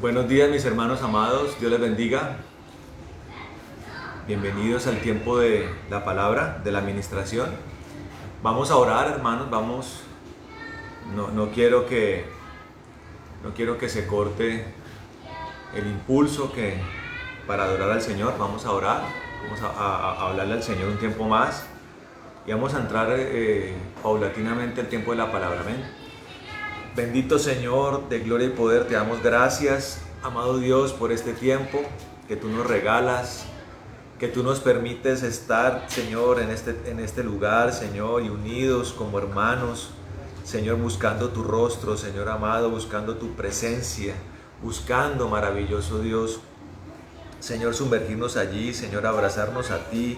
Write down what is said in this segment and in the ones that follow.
Buenos días mis hermanos amados, Dios les bendiga. Bienvenidos al tiempo de la palabra, de la administración. Vamos a orar, hermanos, no quiero que se corte el impulso para adorar al Señor. Vamos a orar, vamos a hablarle al Señor un tiempo más y vamos a entrar paulatinamente al tiempo de la palabra. Amén. Bendito Señor de gloria y poder, te damos gracias, amado Dios, por este tiempo que tú nos regalas, que tú nos permites estar, Señor, en este lugar, Señor, y unidos como hermanos, Señor, buscando tu rostro, Señor amado, buscando tu presencia, buscando, maravilloso Dios, Señor, sumergirnos allí, Señor, abrazarnos a ti,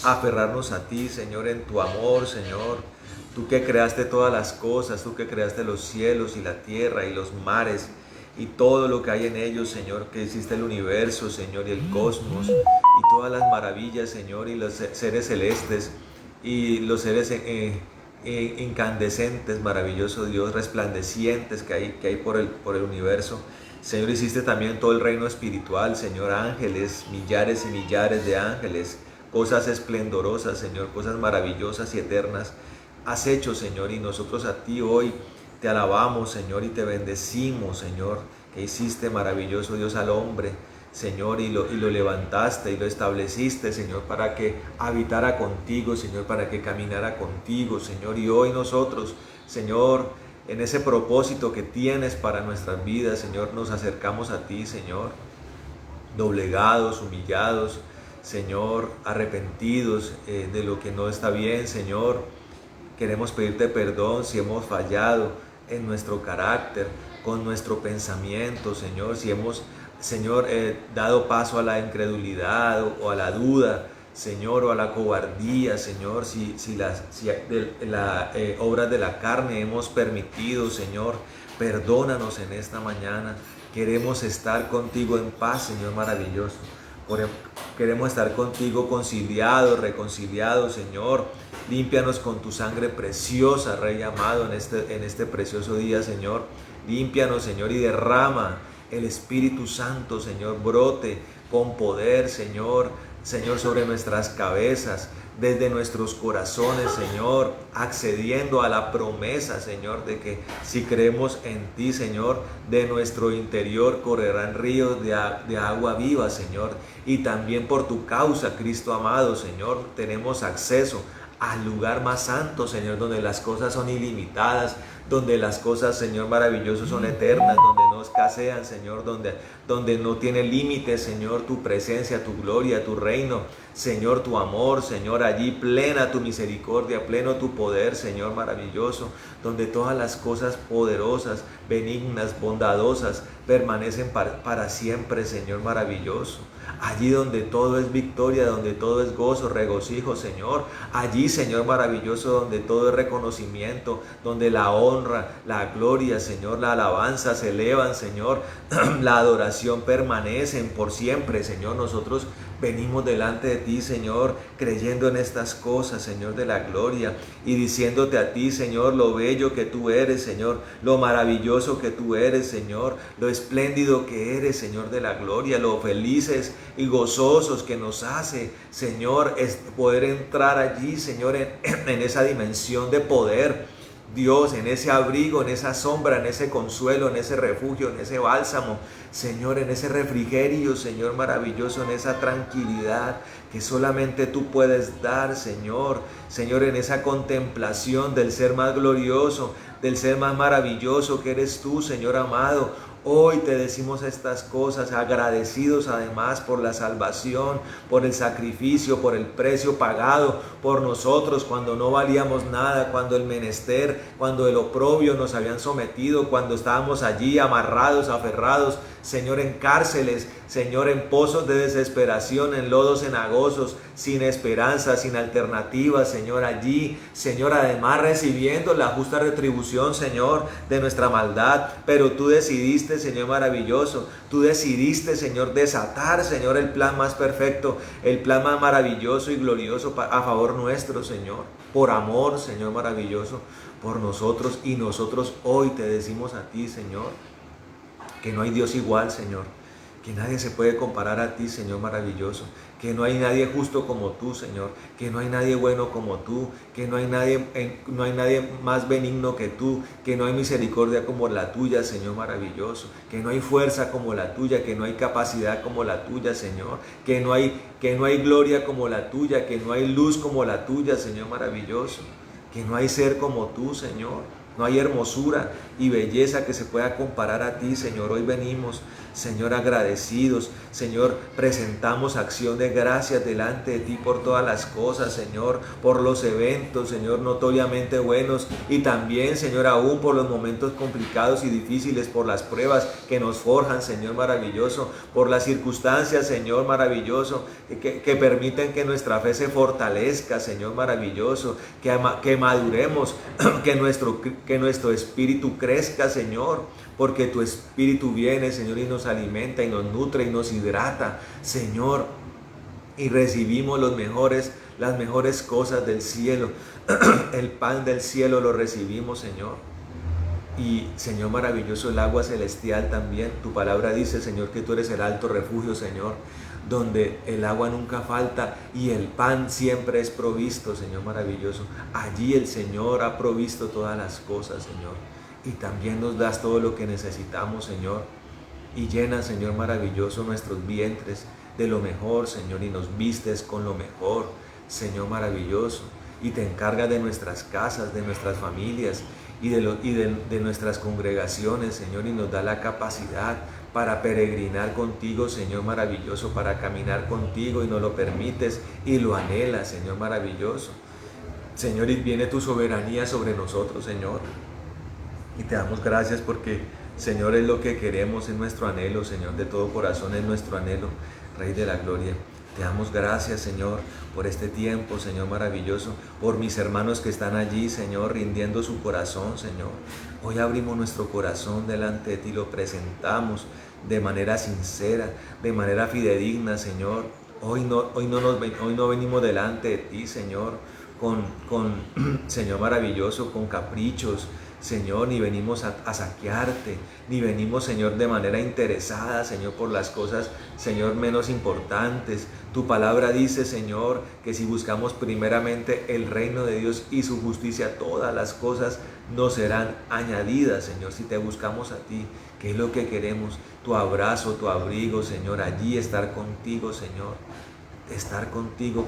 aferrarnos a ti, Señor, en tu amor, Señor. Tú que creaste todas las cosas, tú que creaste los cielos y la tierra y los mares y todo lo que hay en ellos, Señor, que hiciste el universo, Señor, y el cosmos y todas las maravillas, Señor, y los seres celestes y los seres incandescentes, maravilloso Dios, resplandecientes que hay por el universo. Señor, hiciste también todo el reino espiritual, Señor, ángeles, millares y millares de ángeles, cosas esplendorosas, Señor, cosas maravillosas y eternas has hecho, Señor, y nosotros a ti hoy te alabamos, Señor, y te bendecimos, Señor, que hiciste maravilloso Dios al hombre, Señor, y lo levantaste y lo estableciste, Señor, para que habitara contigo, Señor, para que caminara contigo, Señor, y hoy nosotros, Señor, en ese propósito que tienes para nuestras vidas, Señor, nos acercamos a ti, Señor, doblegados, humillados, Señor, arrepentidos de lo que no está bien, Señor. Queremos pedirte perdón si hemos fallado en nuestro carácter, con nuestro pensamiento, Señor, si hemos, Señor, dado paso a la incredulidad o a la duda, Señor, o a la cobardía, Señor, si las obras de la carne hemos permitido, Señor, perdónanos en esta mañana. Queremos estar contigo en paz, Señor maravilloso. Queremos estar contigo conciliados, reconciliados, Señor. Límpianos con tu sangre preciosa, Rey amado, en este precioso día, Señor. Límpianos, Señor, y derrama el Espíritu Santo, Señor, brote con poder, Señor, sobre nuestras cabezas, desde nuestros corazones, Señor, accediendo a la promesa, Señor, de que si creemos en ti, Señor, de nuestro interior correrán ríos de agua viva, Señor, y también por tu causa, Cristo amado, Señor, tenemos acceso al lugar más santo, Señor, donde las cosas son ilimitadas, donde las cosas, Señor, maravilloso, son eternas, donde no escasean, Señor, donde no tiene límites, Señor, tu presencia, tu gloria, tu reino, Señor, tu amor, Señor, allí plena tu misericordia, pleno tu poder, Señor, maravilloso, donde todas las cosas poderosas, benignas, bondadosas, permanecen para siempre, Señor, maravilloso. Allí donde todo es victoria, donde todo es gozo, regocijo, Señor. Allí, Señor maravilloso, donde todo es reconocimiento, donde la honra, la gloria, Señor, la alabanza se elevan, Señor. La adoración permanecen por siempre, Señor. Nosotros venimos delante de ti, Señor, creyendo en estas cosas, Señor, de la gloria, y diciéndote a ti, Señor, lo bello que tú eres, Señor, lo maravilloso que tú eres, Señor, lo espléndido que eres, Señor, de la gloria, lo felices y gozosos que nos hace, Señor, es poder entrar allí, Señor, en esa dimensión de poder, Dios, en ese abrigo, en esa sombra, en ese consuelo, en ese refugio, en ese bálsamo, Señor, en ese refrigerio, Señor maravilloso, en esa tranquilidad que solamente tú puedes dar, Señor. Señor, en esa contemplación del ser más glorioso, del ser más maravilloso que eres tú, Señor amado. Hoy te decimos estas cosas, agradecidos además por la salvación, por el sacrificio, por el precio pagado por nosotros cuando no valíamos nada, cuando el menester, cuando el oprobio nos habían sometido, cuando estábamos allí amarrados, aferrados, Señor, en cárceles, Señor, en pozos de desesperación, en lodos cenagosos, sin esperanza, sin alternativa, Señor, allí, Señor, además recibiendo la justa retribución, Señor, de nuestra maldad, pero tú decidiste, Señor maravilloso, tú decidiste, Señor, desatar, Señor, el plan más perfecto, el plan más maravilloso y glorioso a favor nuestro, Señor, por amor, Señor maravilloso, por nosotros, y nosotros hoy te decimos a ti, Señor, que no hay Dios igual, Señor, que nadie se puede comparar a ti, Señor maravilloso, que no hay nadie justo como tú, Señor, que no hay nadie bueno como tú, que no hay nadie más benigno que tú, que no hay misericordia como la tuya, Señor maravilloso, que no hay fuerza como la tuya, que no hay capacidad como la tuya, Señor, que no hay gloria como la tuya, que no hay luz como la tuya, Señor maravilloso, que no hay ser como tú, Señor. No hay hermosura y belleza que se pueda comparar a ti, Señor. Hoy venimos, Señor, agradecidos. Señor, presentamos acción de gracias delante de ti por todas las cosas, Señor, por los eventos, Señor, notoriamente buenos y también, Señor, aún por los momentos complicados y difíciles, por las pruebas que nos forjan, Señor maravilloso, por las circunstancias, Señor maravilloso, que permiten que nuestra fe se fortalezca, Señor maravilloso, que maduremos, que nuestro espíritu crezca, Señor, porque tu espíritu viene, Señor, y nos alimenta y nos nutre y nos hidrata, Señor, y recibimos las mejores cosas del cielo. El pan del cielo lo recibimos, Señor. Y, Señor maravilloso, el agua celestial también. Tu palabra dice, Señor, que tú eres el alto refugio, Señor, donde el agua nunca falta y el pan siempre es provisto, Señor maravilloso. Allí el Señor ha provisto todas las cosas, Señor. Y también nos das todo lo que necesitamos, Señor. Y llenas, Señor maravilloso, nuestros vientres de lo mejor, Señor, y nos vistes con lo mejor, Señor maravilloso. Y te encargas de nuestras casas, de nuestras familias y de nuestras congregaciones, Señor, y nos da la capacidad para peregrinar contigo, Señor maravilloso, para caminar contigo, y nos lo permites y lo anhelas, Señor maravilloso. Señor, y viene tu soberanía sobre nosotros, Señor, y te damos gracias porque, Señor, es lo que queremos, es nuestro anhelo, Señor, de todo corazón es nuestro anhelo, Rey de la Gloria. Te damos gracias, Señor, por este tiempo, Señor maravilloso, por mis hermanos que están allí, Señor, rindiendo su corazón, Señor. Hoy abrimos nuestro corazón delante de ti, lo presentamos de manera sincera, de manera fidedigna, Señor. Hoy no venimos delante de ti, Señor, Señor maravilloso, con caprichos, Señor, ni venimos a saquearte, ni venimos, Señor, de manera interesada, Señor, por las cosas, Señor, menos importantes. Tu palabra dice, Señor, que si buscamos primeramente el reino de Dios y su justicia, todas las cosas nos serán añadidas, Señor, si te buscamos a ti, que es lo que queremos, tu abrazo, tu abrigo, Señor, allí estar contigo, Señor, estar contigo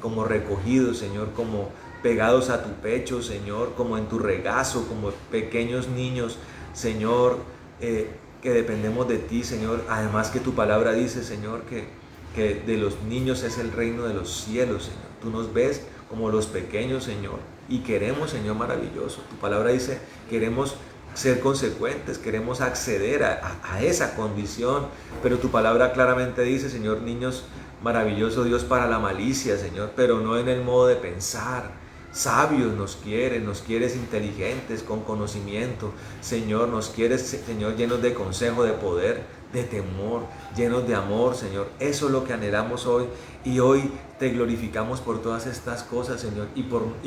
como recogidos, Señor, como pegados a tu pecho, Señor, como en tu regazo, como pequeños niños, Señor, que dependemos de ti, Señor. Además que tu palabra dice, Señor, que de los niños es el reino de los cielos, Señor. Tú nos ves como los pequeños, Señor, y queremos, Señor maravilloso. Tu palabra dice, queremos ser consecuentes, queremos acceder a esa condición, pero tu palabra claramente dice, Señor, niños, maravilloso Dios, para la malicia, Señor, pero no en el modo de pensar. Sabios nos quieres inteligentes, con conocimiento, Señor, nos quieres, Señor, llenos de consejo, de poder, de temor, llenos de amor, Señor. Eso es lo que anhelamos hoy, y hoy te glorificamos por todas estas cosas, Señor, y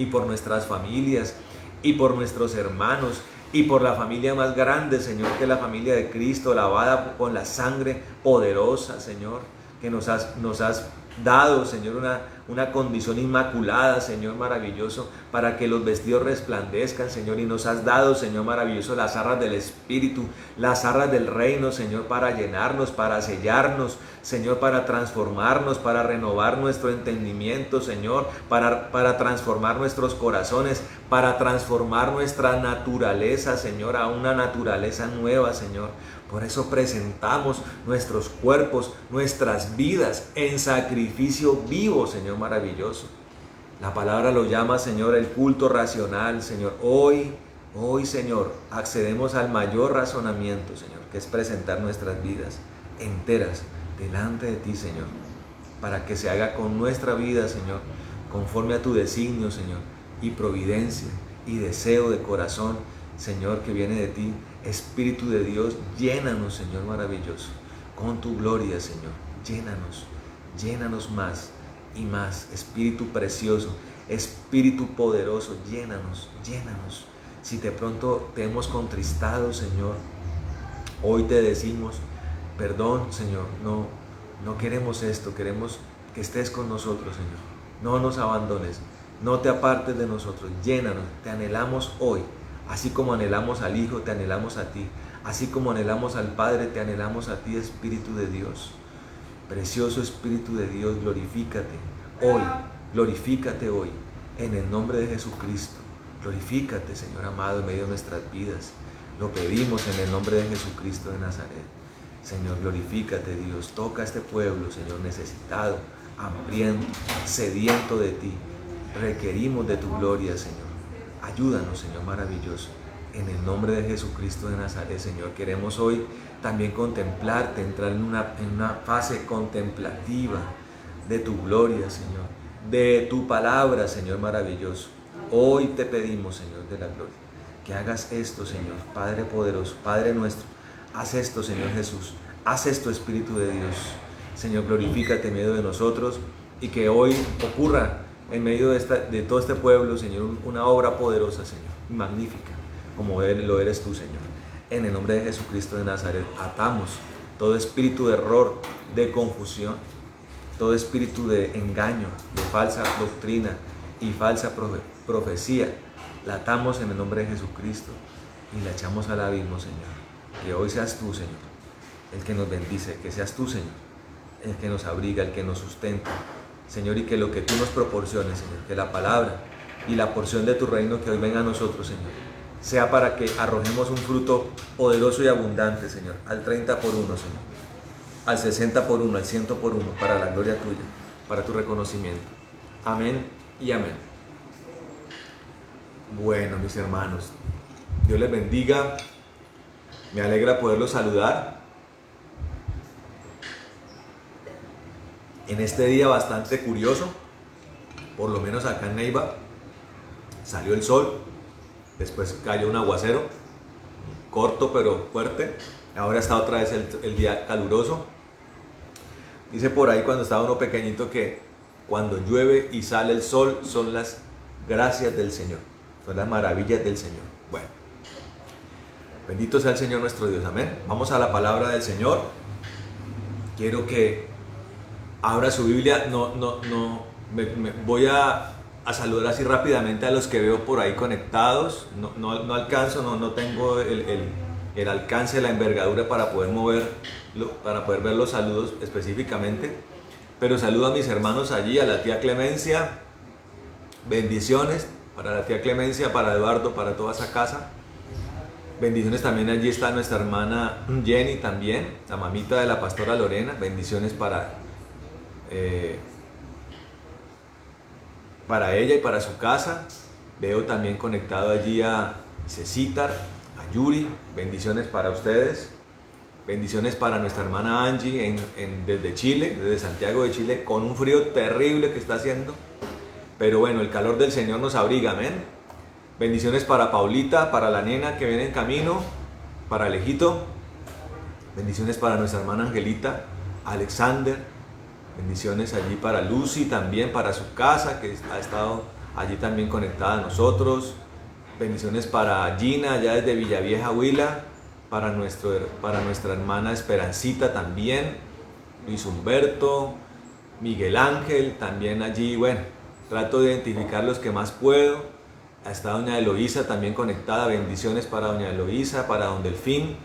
por nuestras familias, y por nuestros hermanos, y por la familia más grande, Señor, que es la familia de Cristo, lavada con la sangre poderosa, Señor, que nos has dado, Señor, una condición inmaculada, Señor maravilloso, para que los vestidos resplandezcan, Señor, y nos has dado, Señor maravilloso, las arras del Espíritu, las arras del reino, Señor, para llenarnos, para sellarnos, Señor, para transformarnos, para renovar nuestro entendimiento, Señor, para transformar nuestros corazones, para transformar nuestra naturaleza, Señor, a una naturaleza nueva, Señor. Por eso presentamos nuestros cuerpos, nuestras vidas en sacrificio vivo, Señor maravilloso. La palabra lo llama, Señor, el culto racional, Señor. Hoy, Señor, accedemos al mayor razonamiento, Señor, que es presentar nuestras vidas enteras delante de ti, Señor, para que se haga con nuestra vida, Señor, conforme a tu designio, Señor, y providencia y deseo de corazón, Señor, que viene de ti. Espíritu de Dios, llénanos, Señor maravilloso, con tu gloria, Señor. Llénanos más y más. Espíritu precioso, Espíritu poderoso, llénanos. Si de pronto te hemos contristado, Señor, Hoy te decimos, perdón, Señor, no queremos esto, queremos que estés con nosotros, Señor. No nos abandones, no te apartes de nosotros, llénanos, te anhelamos hoy. Así como anhelamos al Hijo, te anhelamos a ti. Así como anhelamos al Padre, te anhelamos a ti, Espíritu de Dios. Precioso Espíritu de Dios, glorifícate hoy, en el nombre de Jesucristo. Glorifícate, Señor amado, en medio de nuestras vidas. Lo pedimos en el nombre de Jesucristo de Nazaret. Señor, glorifícate, Dios. Toca a este pueblo, Señor, necesitado, hambriento, sediento de ti. Requerimos de tu gloria, Señor. Ayúdanos, Señor maravilloso. En el nombre de Jesucristo de Nazaret, Señor, queremos hoy también contemplarte, entrar en una fase contemplativa de tu gloria, Señor, de tu palabra, Señor maravilloso. Hoy te pedimos, Señor de la gloria, que hagas esto, Señor, Padre poderoso, Padre nuestro. Haz esto, Señor Jesús. Haz esto, Espíritu de Dios. Señor, glorifícate en medio de nosotros y que hoy ocurra en medio de todo este pueblo, Señor, una obra poderosa, Señor, magnífica, como lo eres tú, Señor. En el nombre de Jesucristo de Nazaret, atamos todo espíritu de error, de confusión, todo espíritu de engaño, de falsa doctrina y falsa profecía. La atamos en el nombre de Jesucristo y la echamos al abismo, Señor. Que hoy seas tú, Señor, el que nos bendice, que seas tú, Señor, el que nos abriga, el que nos sustenta, Señor, y que lo que tú nos proporciones, Señor, que la palabra y la porción de tu reino que hoy venga a nosotros, Señor, sea para que arrojemos un fruto poderoso y abundante, Señor, al 30 por 1, Señor, al 60 por 1, al 100 por 1, para la gloria tuya, para tu reconocimiento. Amén y amén. Bueno, mis hermanos, Dios les bendiga. Me alegra poderlos saludar en este día bastante curioso. Por lo menos acá en Neiva salió el sol, después cayó un aguacero, corto pero fuerte. Ahora está otra vez el día caluroso. Dice por ahí cuando estaba uno pequeñito que cuando llueve y sale el sol son las gracias del Señor, son las maravillas del Señor. Bueno, bendito sea el Señor nuestro Dios, amén. Vamos a la palabra del Señor. Quiero que abra su Biblia. Voy a saludar así rápidamente a los que veo por ahí conectados. No alcanzo, no tengo el alcance, la envergadura para poder ver los saludos específicamente. Pero saludo a mis hermanos allí, a la tía Clemencia. Bendiciones para la tía Clemencia, para Eduardo, para toda esa casa. Bendiciones también, allí está nuestra hermana Jenny también, la mamita de la pastora Lorena. Bendiciones para ella y para su casa. Veo también conectado allí a Cecitar, a Yuri. Bendiciones para ustedes. Bendiciones para nuestra hermana Angie desde Chile, desde Santiago de Chile, con un frío terrible que está haciendo. Pero bueno, el calor del Señor nos abriga, amén. Bendiciones para Paulita, para la nena que viene en camino, para Alejito. Bendiciones para nuestra hermana Angelita, Alexander. Bendiciones allí para Lucy también, para su casa, que ha estado allí también conectada a nosotros. Bendiciones para Gina, allá desde Villavieja, Huila. Para nuestra hermana Esperancita también. Luis Humberto, Miguel Ángel, también allí, bueno, trato de identificar los que más puedo. Está doña Eloísa también conectada. Bendiciones para doña Eloísa, para don Delfín,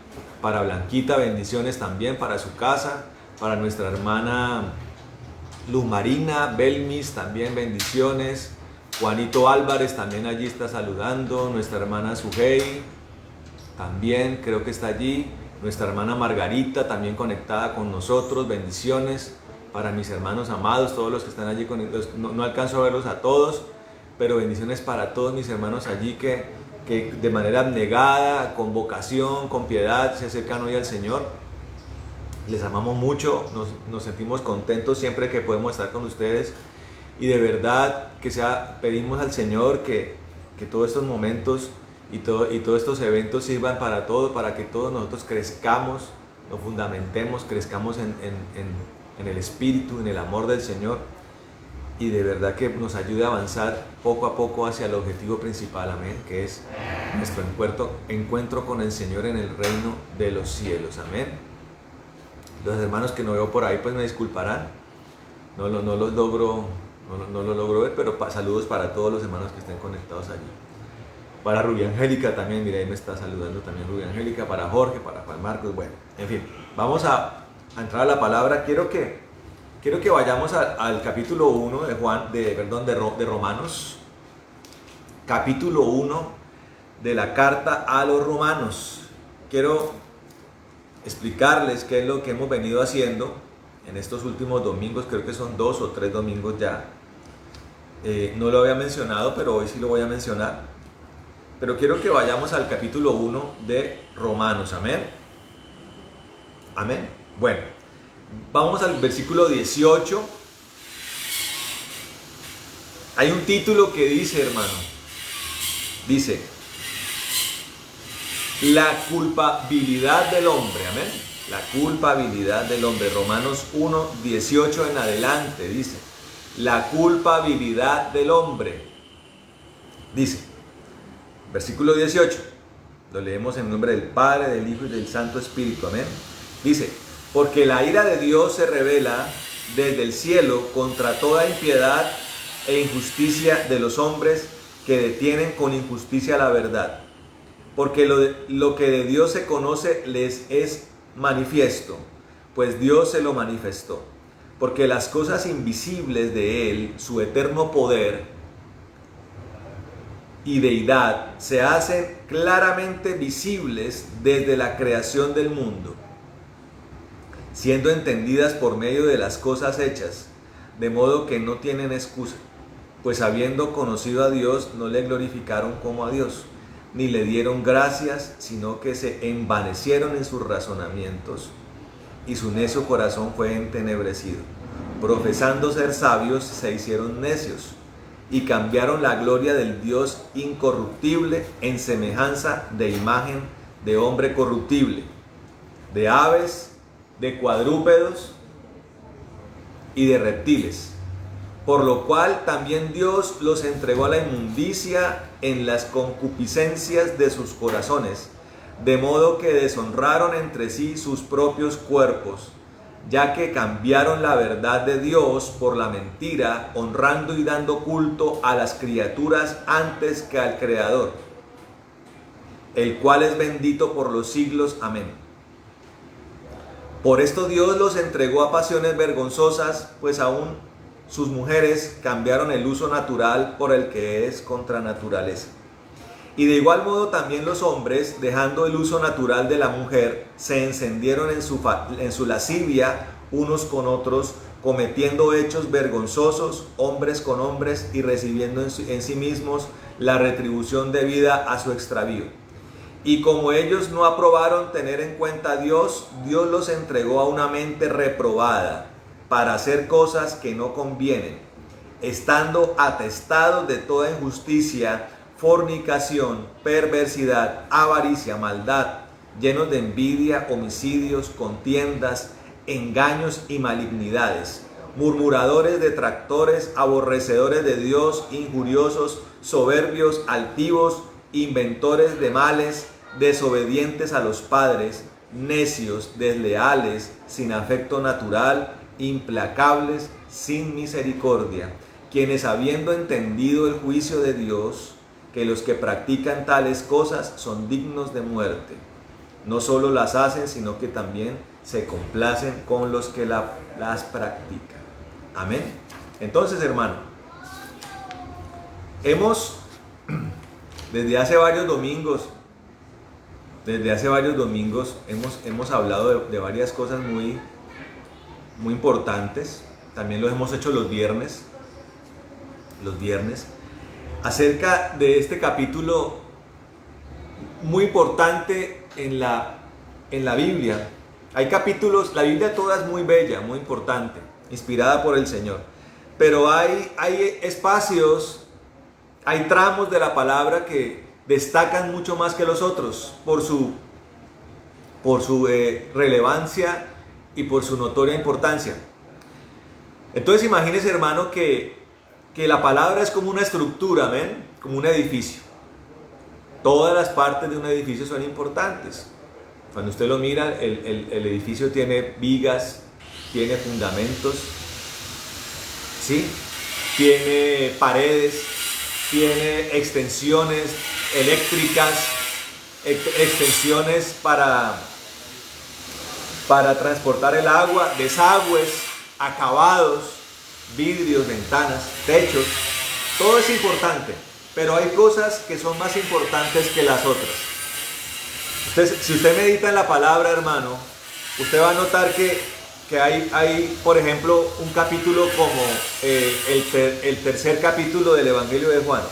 para Blanquita, bendiciones también para su casa. Para nuestra hermana Luz Marina, Belmis, también bendiciones. Juanito Álvarez también allí está saludando. Nuestra hermana Sujei también creo que está allí. Nuestra hermana Margarita también conectada con nosotros. Bendiciones para mis hermanos amados, todos los que están allí conectados. No alcanzo a verlos a todos, pero bendiciones para todos mis hermanos allí que de manera abnegada, con vocación, con piedad se acercan hoy al Señor. Les amamos mucho, nos sentimos contentos siempre que podemos estar con ustedes y de verdad pedimos al Señor que todos estos momentos y todos estos eventos sirvan para todo, para que todos nosotros crezcamos, nos fundamentemos, crezcamos en el Espíritu, en el amor del Señor y de verdad que nos ayude a avanzar poco a poco hacia el objetivo principal, amén, que es nuestro encuentro con el Señor en el reino de los cielos, amén. Los hermanos que no veo por ahí pues me disculparán, no los logro ver, pero saludos para todos los hermanos que estén conectados allí. Para Rubia Angélica también, mira, ahí me está saludando también Rubia Angélica, para Jorge, para Juan Marcos, bueno, en fin, vamos a entrar a la palabra. Quiero que vayamos al capítulo 1 de Romanos, capítulo 1 de la carta a los romanos. Quiero explicarles qué es lo que hemos venido haciendo en estos últimos domingos, creo que son 2 o 3 domingos ya. No lo había mencionado, pero hoy sí lo voy a mencionar. Pero quiero que vayamos al capítulo 1 de Romanos, amén. Amén. Bueno, vamos al versículo 18. Hay un título que dice, hermano, dice, la culpabilidad del hombre, amén. La culpabilidad del hombre. Romanos 1, 18 en adelante dice, la culpabilidad del hombre. Dice, versículo 18, lo leemos en nombre del Padre, del Hijo y del Santo Espíritu, amén. Dice, porque la ira de Dios se revela desde el cielo contra toda impiedad e injusticia de los hombres que detienen con injusticia la verdad. Porque lo que de Dios se conoce les es manifiesto, pues Dios se lo manifestó. Porque las cosas invisibles de Él, su eterno poder y deidad, se hacen claramente visibles desde la creación del mundo, siendo entendidas por medio de las cosas hechas, de modo que no tienen excusa, pues habiendo conocido a Dios, no le glorificaron como a Dios, ni le dieron gracias, sino que se envanecieron en sus razonamientos, y su necio corazón fue entenebrecido. Profesando ser sabios, se hicieron necios, y cambiaron la gloria del Dios incorruptible en semejanza de imagen de hombre corruptible, de aves, de cuadrúpedos y de reptiles, por lo cual también Dios los entregó a la inmundicia en las concupiscencias de sus corazones, de modo que deshonraron entre sí sus propios cuerpos, ya que cambiaron la verdad de Dios por la mentira, honrando y dando culto a las criaturas antes que al Creador, el cual es bendito por los siglos. Amén. Por esto Dios los entregó a pasiones vergonzosas, pues aún sus mujeres cambiaron el uso natural por el que es contra naturaleza. Y de igual modo también los hombres, dejando el uso natural de la mujer, se encendieron en su lascivia unos con otros, cometiendo hechos vergonzosos, hombres con hombres, y recibiendo en sí mismos la retribución debida a su extravío. Y como ellos no aprobaron tener en cuenta a Dios, Dios los entregó a una mente reprobada, para hacer cosas que no convienen, estando atestados de toda injusticia, fornicación, perversidad, avaricia, maldad, llenos de envidia, homicidios, contiendas, engaños y malignidades, murmuradores, detractores, aborrecedores de Dios, injuriosos, soberbios, altivos, inventores de males, desobedientes a los padres, necios, desleales, sin afecto natural, implacables, sin misericordia, quienes habiendo entendido el juicio de Dios, que los que practican tales cosas son dignos de muerte, no solo las hacen, sino que también se complacen con los que las practican. Amén. Entonces, hermano, desde hace varios domingos hemos hablado de varias cosas muy importantes. También lo hemos hecho los viernes, acerca de este capítulo muy importante en la Biblia. Hay capítulos, la Biblia toda es muy bella, muy importante, inspirada por el Señor, pero hay espacios, hay tramos de la palabra que destacan mucho más que los otros por su relevancia y por su notoria importancia. Entonces imagínese, hermano, que que la palabra es como una estructura, ¿ven? Como un edificio. Todas las partes de un edificio son importantes. Cuando usted lo mira, el edificio tiene vigas, tiene fundamentos, ¿sí? Tiene paredes, tiene extensiones eléctricas, extensiones para transportar el agua, desagües, acabados, vidrios, ventanas, techos. Todo es importante, pero hay cosas que son más importantes que las otras. Si usted medita en la palabra, hermano, usted va a notar que hay, por ejemplo, un capítulo como el tercer capítulo del Evangelio de Juan,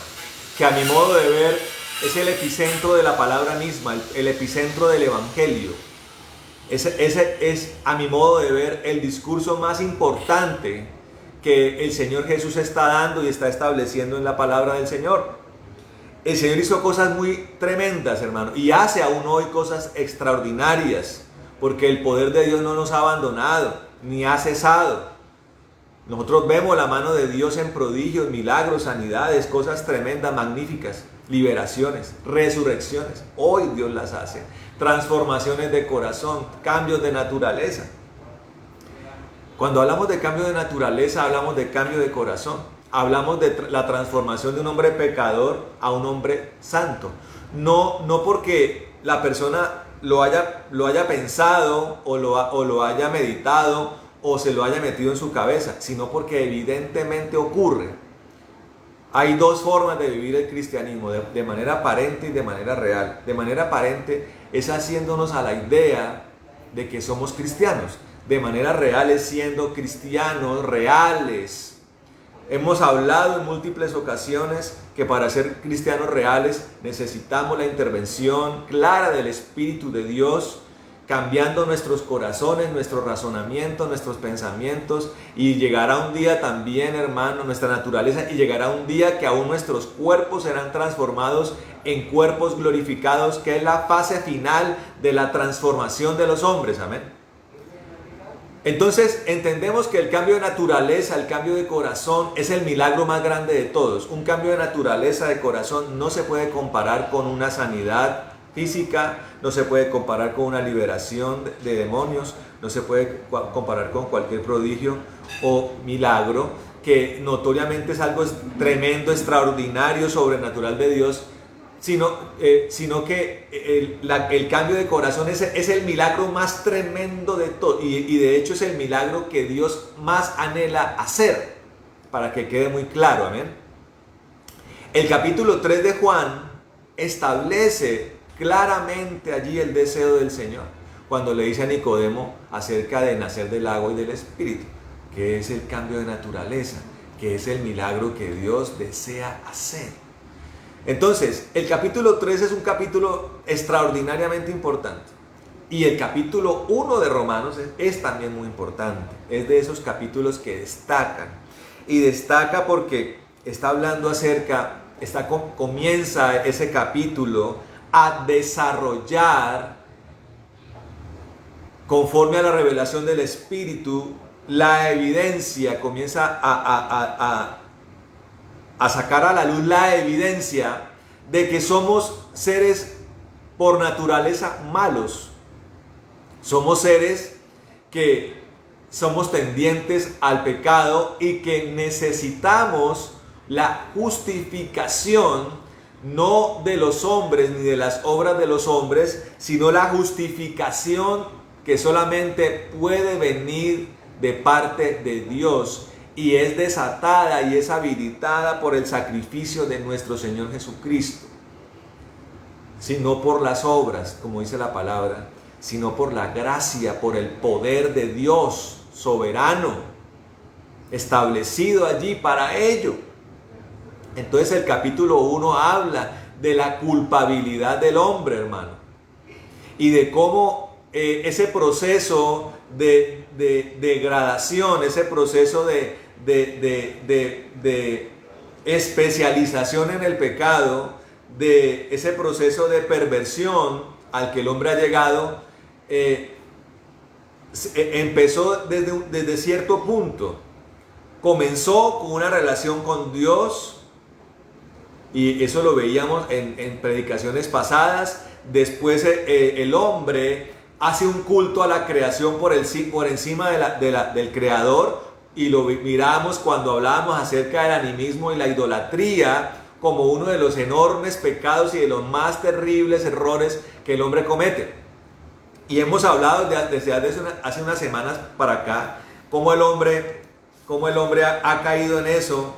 que a mi modo de ver es el epicentro de la palabra misma, el epicentro del Evangelio. Ese es, a mi modo de ver, el discurso más importante que el Señor Jesús está dando y está estableciendo en la palabra del Señor. El Señor hizo cosas muy tremendas, hermano, y hace aún hoy cosas extraordinarias, porque el poder de Dios no nos ha abandonado, ni ha cesado. Nosotros vemos la mano de Dios en prodigios, milagros, sanidades, cosas tremendas, magníficas, liberaciones, resurrecciones. Hoy Dios las hace. Transformaciones de corazón, cambios de naturaleza. Cuando hablamos de cambio de naturaleza, hablamos de cambio de corazón. Hablamos de la transformación de un hombre pecador a un hombre santo. No porque la persona lo haya pensado o lo haya meditado o se lo haya metido en su cabeza, sino porque evidentemente ocurre. Hay dos formas de vivir el cristianismo, de manera aparente y de manera real. De manera aparente es haciéndonos a la idea de que somos cristianos. De manera real es siendo cristianos reales. Hemos hablado en múltiples ocasiones que para ser cristianos reales necesitamos la intervención clara del Espíritu de Dios, cambiando nuestros corazones, nuestro razonamiento, nuestros pensamientos, y llegará un día también, hermano, nuestra naturaleza, y llegará un día que aún nuestros cuerpos serán transformados en cuerpos glorificados, que es la fase final de la transformación de los hombres, amén. Entonces entendemos que el cambio de naturaleza, el cambio de corazón es el milagro más grande de todos. Un cambio de naturaleza de corazón no se puede comparar con una sanidad física, no se puede comparar con una liberación de demonios, no se puede comparar con cualquier prodigio o milagro, que notoriamente es algo tremendo, extraordinario, sobrenatural de Dios, sino que el cambio de corazón es el milagro más tremendo de todo, y de hecho es el milagro que Dios más anhela hacer, para que quede muy claro, amén. El capítulo 3 de Juan establece claramente allí el deseo del Señor, cuando le dice a Nicodemo acerca de nacer del agua y del Espíritu, que es el cambio de naturaleza, que es el milagro que Dios desea hacer. Entonces, el capítulo 3 es un capítulo extraordinariamente importante. Y el capítulo 1 de Romanos es también muy importante. Es de esos capítulos que destacan. Y destaca porque está hablando comienza ese capítulo a desarrollar, conforme a la revelación del Espíritu, la evidencia, comienza a sacar a la luz la evidencia de que somos seres por naturaleza malos. Somos seres que somos tendientes al pecado y que necesitamos la justificación, no de los hombres ni de las obras de los hombres, sino la justificación que solamente puede venir de parte de Dios, y es desatada y es habilitada por el sacrificio de nuestro Señor Jesucristo. Sino por las obras, como dice la palabra, sino por la gracia, por el poder de Dios soberano, establecido allí para ello. Entonces el capítulo 1 habla de la culpabilidad del hombre, hermano, y de cómo ese proceso de degradación, ese proceso de especialización en el pecado, de ese proceso de perversión al que el hombre ha llegado, empezó desde cierto punto, comenzó con una relación con Dios, y eso lo veíamos en predicaciones pasadas. Después el hombre hace un culto a la creación por encima del creador, y lo miramos cuando hablábamos acerca del animismo y la idolatría como uno de los enormes pecados y de los más terribles errores que el hombre comete. Y hemos hablado desde hace unas semanas para acá cómo el hombre ha caído en eso,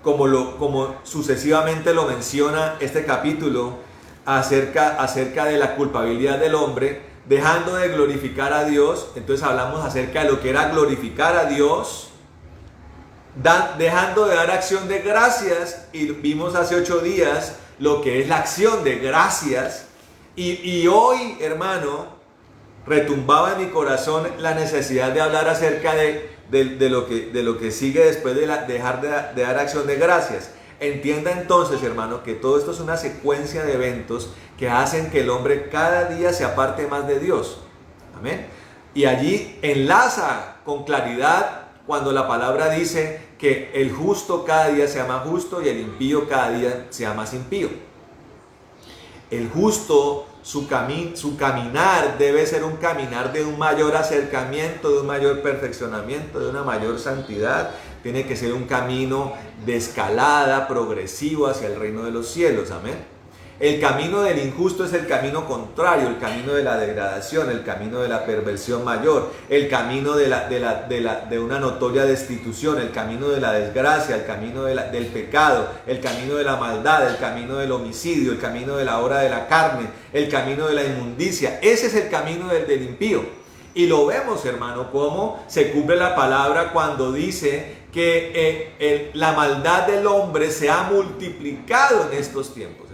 como sucesivamente lo menciona este capítulo acerca de la culpabilidad del hombre, dejando de glorificar a Dios. Entonces hablamos acerca de lo que era glorificar a Dios, dejando de dar acción de gracias, y vimos hace 8 días lo que es la acción de gracias. Y hoy, hermano, retumbaba en mi corazón la necesidad de hablar acerca de lo que sigue después de dejar de dar acción de gracias. Entienda entonces, hermano, que todo esto es una secuencia de eventos que hacen que el hombre cada día se aparte más de Dios. Amén. Y allí enlaza con claridad cuando la palabra dice que el justo cada día sea más justo y el impío cada día sea más impío. El justo, su caminar debe ser un caminar de un mayor acercamiento, de un mayor perfeccionamiento, de una mayor santidad. Tiene que ser un camino de escalada, progresivo hacia el reino de los cielos. Amén. El camino del injusto es el camino contrario, el camino de la degradación, el camino de la perversión mayor, el camino de una notoria destitución, el camino de la desgracia, el camino del pecado, el camino de la maldad, el camino del homicidio, el camino de la obra de la carne, el camino de la inmundicia. Ese es el camino del impío. Y lo vemos, hermano, cómo se cumple la palabra cuando dice que la maldad del hombre se ha multiplicado en estos tiempos.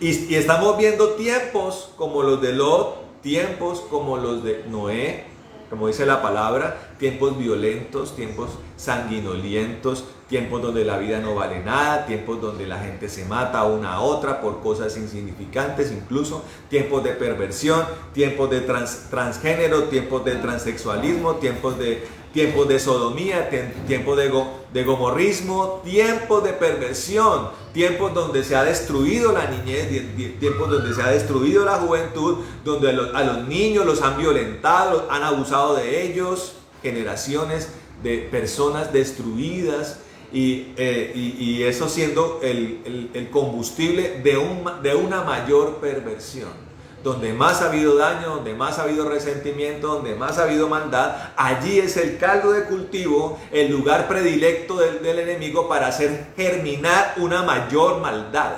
Y estamos viendo tiempos como los de Lot, tiempos como los de Noé, como dice la palabra, tiempos violentos, tiempos sanguinolientos, tiempos donde la vida no vale nada, tiempos donde la gente se mata una a otra por cosas insignificantes, incluso tiempos de perversión, tiempos de transgénero, tiempos de transexualismo, tiempos de sodomía, tiempos de gomorrismo, tiempos de perversión, tiempos donde se ha destruido la niñez, tiempos donde se ha destruido la juventud, donde a los niños los han violentado, han abusado de ellos, generaciones de personas destruidas, y eso siendo el combustible de una mayor perversión. Donde más ha habido daño, donde más ha habido resentimiento, donde más ha habido maldad, allí es el caldo de cultivo, el lugar predilecto del enemigo para hacer germinar una mayor maldad.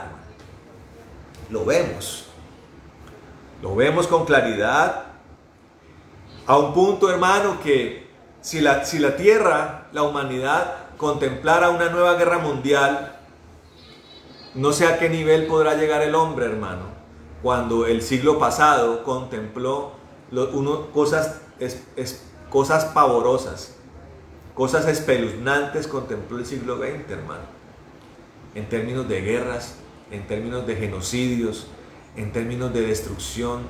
Lo vemos con claridad, a un punto, hermano, que si la tierra, la humanidad, contemplara una nueva guerra mundial, no sé a qué nivel podrá llegar el hombre, hermano, cuando el siglo pasado contempló cosas pavorosas, cosas espeluznantes, contempló el siglo XX, hermano, en términos de guerras, en términos de genocidios, en términos de destrucción,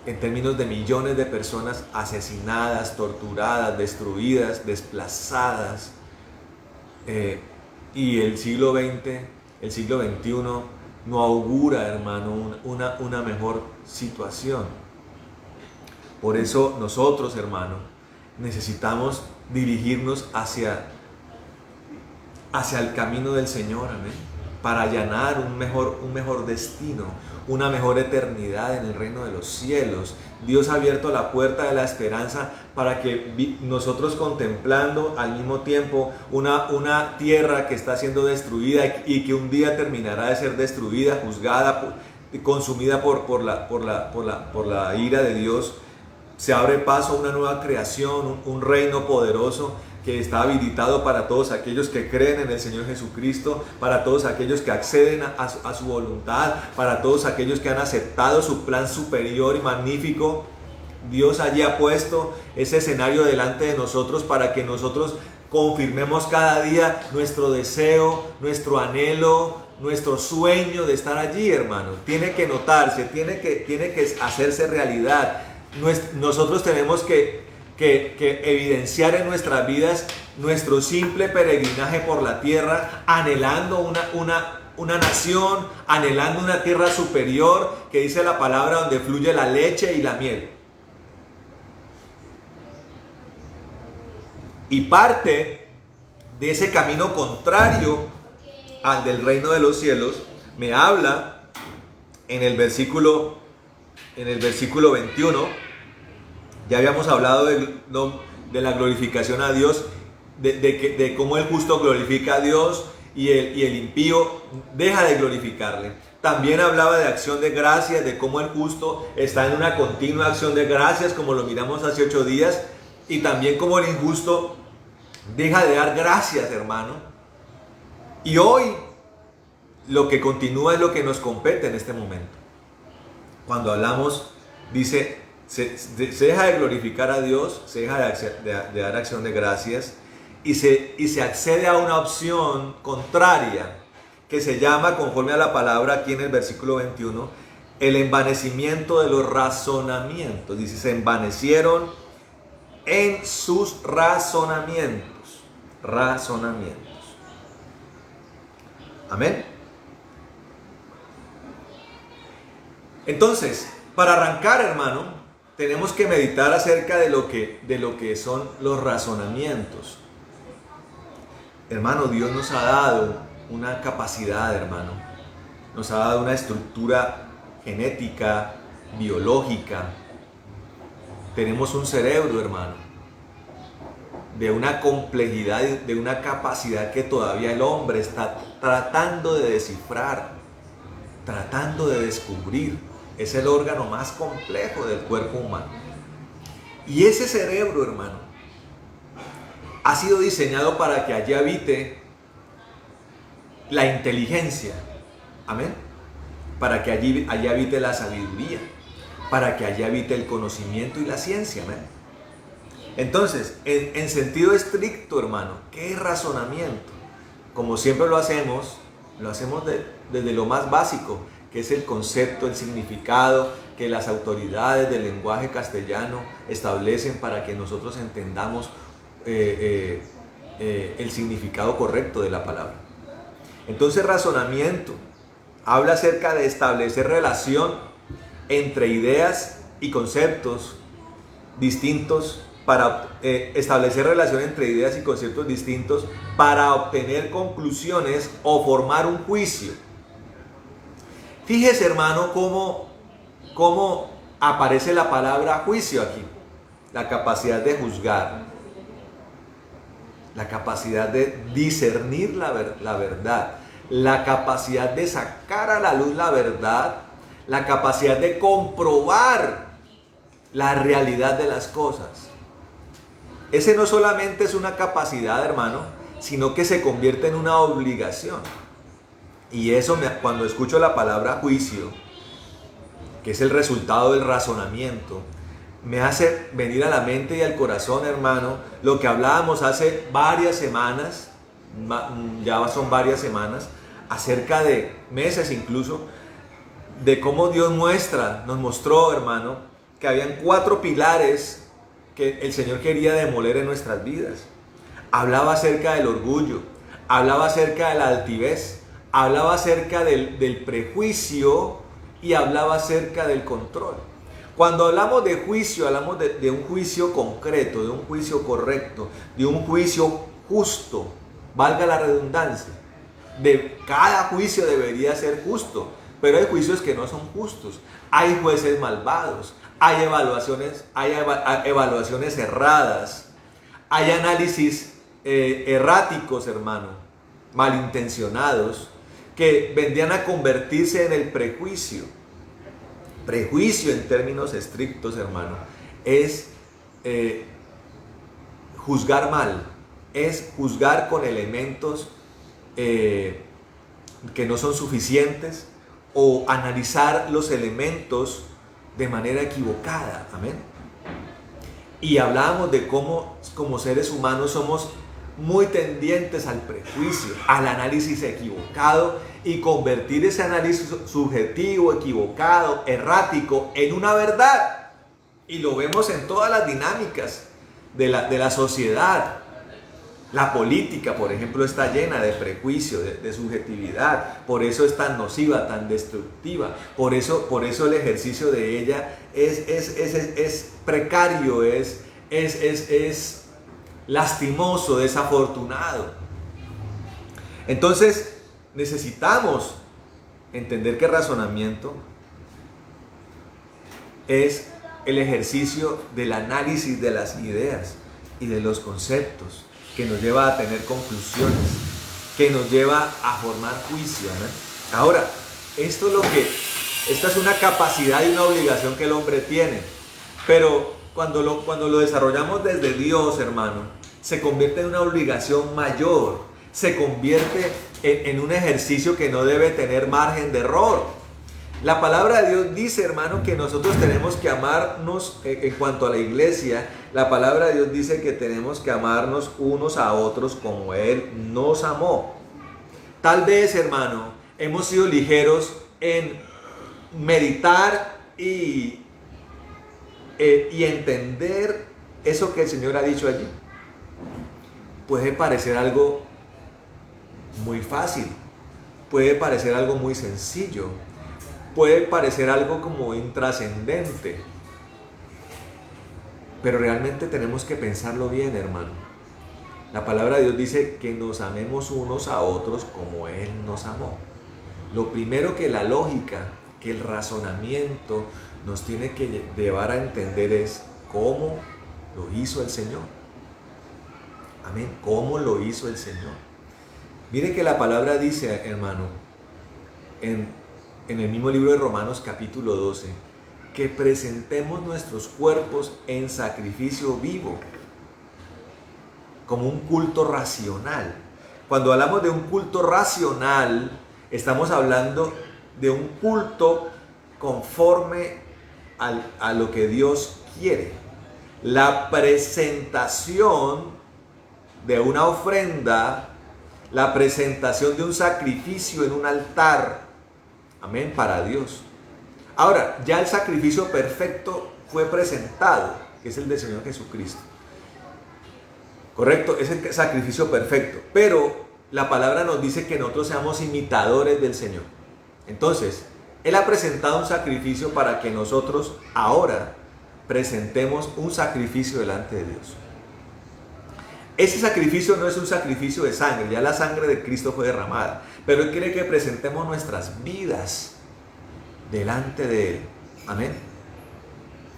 en términos de millones de personas asesinadas, torturadas, destruidas, desplazadas. Y el siglo XX, el siglo XXI, no augura, hermano, una mejor situación. Por eso nosotros, hermano, necesitamos dirigirnos hacia el camino del Señor, amén, para allanar un mejor destino, una mejor eternidad en el reino de los cielos. Dios ha abierto la puerta de la esperanza para que nosotros, contemplando al mismo tiempo una tierra que está siendo destruida y que un día terminará de ser destruida, juzgada, consumida por la ira de Dios, se abre paso a una nueva creación, un reino poderoso que está habilitado para todos aquellos que creen en el Señor Jesucristo, para todos aquellos que acceden a su voluntad, para todos aquellos que han aceptado su plan superior y magnífico. Dios allí ha puesto ese escenario delante de nosotros para que nosotros confirmemos cada día nuestro deseo, nuestro anhelo, nuestro sueño de estar allí, hermano. Tiene que notarse, tiene que hacerse realidad. Nosotros tenemos que que evidenciar en nuestras vidas nuestro simple peregrinaje por la tierra, anhelando una nación, anhelando una tierra superior, que dice la palabra, donde fluye la leche y la miel. Y parte de ese camino contrario al del reino de los cielos me habla en el versículo 21. Ya habíamos hablado de la glorificación a Dios, de cómo el justo glorifica a Dios y el impío deja de glorificarle. También hablaba de acción de gracias, de cómo el justo está en una continua acción de gracias, como lo miramos hace 8 días, y también cómo el injusto deja de dar gracias, hermano. Y hoy lo que continúa es lo que nos compete en este momento. Cuando hablamos, dice, se deja de glorificar a Dios, se deja de dar acción de gracias, y se accede a una opción contraria que se llama, conforme a la palabra aquí en el versículo 21, el envanecimiento de los razonamientos. Dice, se envanecieron en sus razonamientos. Amén. Entonces, para arrancar, hermano, tenemos que meditar acerca de lo que son los razonamientos. Hermano, Dios nos ha dado una capacidad, hermano. Nos ha dado una estructura genética, biológica. Tenemos un cerebro, hermano, de una complejidad, de una capacidad que todavía el hombre está tratando de descifrar, tratando de descubrir. Es el órgano más complejo del cuerpo humano. Y ese cerebro, hermano, ha sido diseñado para que allí habite la inteligencia. Amén. Para que allí habite la sabiduría. Para que allí habite el conocimiento y la ciencia. Amén. Entonces, en sentido estricto, hermano, ¿qué es razonamiento? Como siempre lo hacemos desde lo más básico, que es el concepto, el significado que las autoridades del lenguaje castellano establecen para que nosotros entendamos el significado correcto de la palabra. Entonces, razonamiento habla acerca de establecer relación entre ideas y conceptos distintos, para establecer relación entre ideas y conceptos distintos para obtener conclusiones o formar un juicio. Fíjese, hermano, cómo aparece la palabra juicio aquí. La capacidad de juzgar, la capacidad de discernir la verdad, la capacidad de sacar a la luz la verdad, la capacidad de comprobar la realidad de las cosas. Ese no solamente es una capacidad, hermano, sino que se convierte en una obligación. Y eso, cuando escucho la palabra juicio, que es el resultado del razonamiento, me hace venir a la mente y al corazón, hermano, lo que hablábamos hace varias semanas, ya son varias semanas, acerca de meses incluso, de cómo Dios nos mostró, hermano, que habían 4 pilares que el Señor quería demoler en nuestras vidas. Hablaba acerca del orgullo, hablaba acerca de la altivez, hablaba acerca del prejuicio y hablaba acerca del control. Cuando hablamos de juicio, hablamos de un juicio concreto, de un juicio correcto, de un juicio justo, valga la redundancia. De cada juicio debería ser justo, pero hay juicios que no son justos. Hay jueces malvados, hay evaluaciones erradas, hay análisis erráticos, hermano, malintencionados, que vendrían a convertirse en el prejuicio. Prejuicio, en términos estrictos, hermano, es juzgar mal, es juzgar con elementos que no son suficientes, o analizar los elementos de manera equivocada. Amén. Y hablábamos de cómo como seres humanos somos muy tendientes al prejuicio, al análisis equivocado, y convertir ese análisis subjetivo, equivocado, errático, en una verdad. Y lo vemos en todas las dinámicas de la sociedad. La política, por ejemplo, está llena de prejuicio, de subjetividad, por eso es tan nociva, tan destructiva, por eso el ejercicio de ella es precario, es lastimoso, desafortunado. Entonces, necesitamos entender que el razonamiento es el ejercicio del análisis de las ideas y de los conceptos, que nos lleva a tener conclusiones, que nos lleva a formar juicio, ¿no? Ahora, esta es una capacidad y una obligación que el hombre tiene, pero cuando lo desarrollamos desde Dios, hermano, se convierte en una obligación mayor, se convierte en un ejercicio que no debe tener margen de error. La palabra de Dios dice, hermano, que nosotros tenemos que amarnos en cuanto a la iglesia. La palabra de Dios dice que tenemos que amarnos unos a otros como Él nos amó. Tal vez, hermano, hemos sido ligeros en meditar y entender eso que el Señor ha dicho allí. Puede parecer algo muy fácil, puede parecer algo muy sencillo, puede parecer algo como intrascendente, pero realmente tenemos que pensarlo bien, hermano. La palabra de Dios dice que nos amemos unos a otros como Él nos amó. Lo primero que la lógica, que el razonamiento nos tiene que llevar a entender es cómo lo hizo el Señor. Amén, cómo lo hizo el Señor. Mire que la palabra dice, hermano, en el mismo libro de Romanos capítulo 12, que presentemos nuestros cuerpos en sacrificio vivo, como un culto racional. Cuando hablamos de un culto racional, estamos hablando de un culto conforme a lo que Dios quiere. La presentación de una ofrenda, la presentación de un sacrificio en un altar, amén, para Dios. Ahora, ya el sacrificio perfecto fue presentado, que es el del Señor Jesucristo. Correcto, es el sacrificio perfecto. Pero la palabra nos dice que nosotros seamos imitadores del Señor. Entonces, Él ha presentado un sacrificio para que nosotros ahora presentemos un sacrificio delante de Dios. Ese sacrificio no es un sacrificio de sangre, ya la sangre de Cristo fue derramada, pero Él quiere que presentemos nuestras vidas delante de Él. Amén.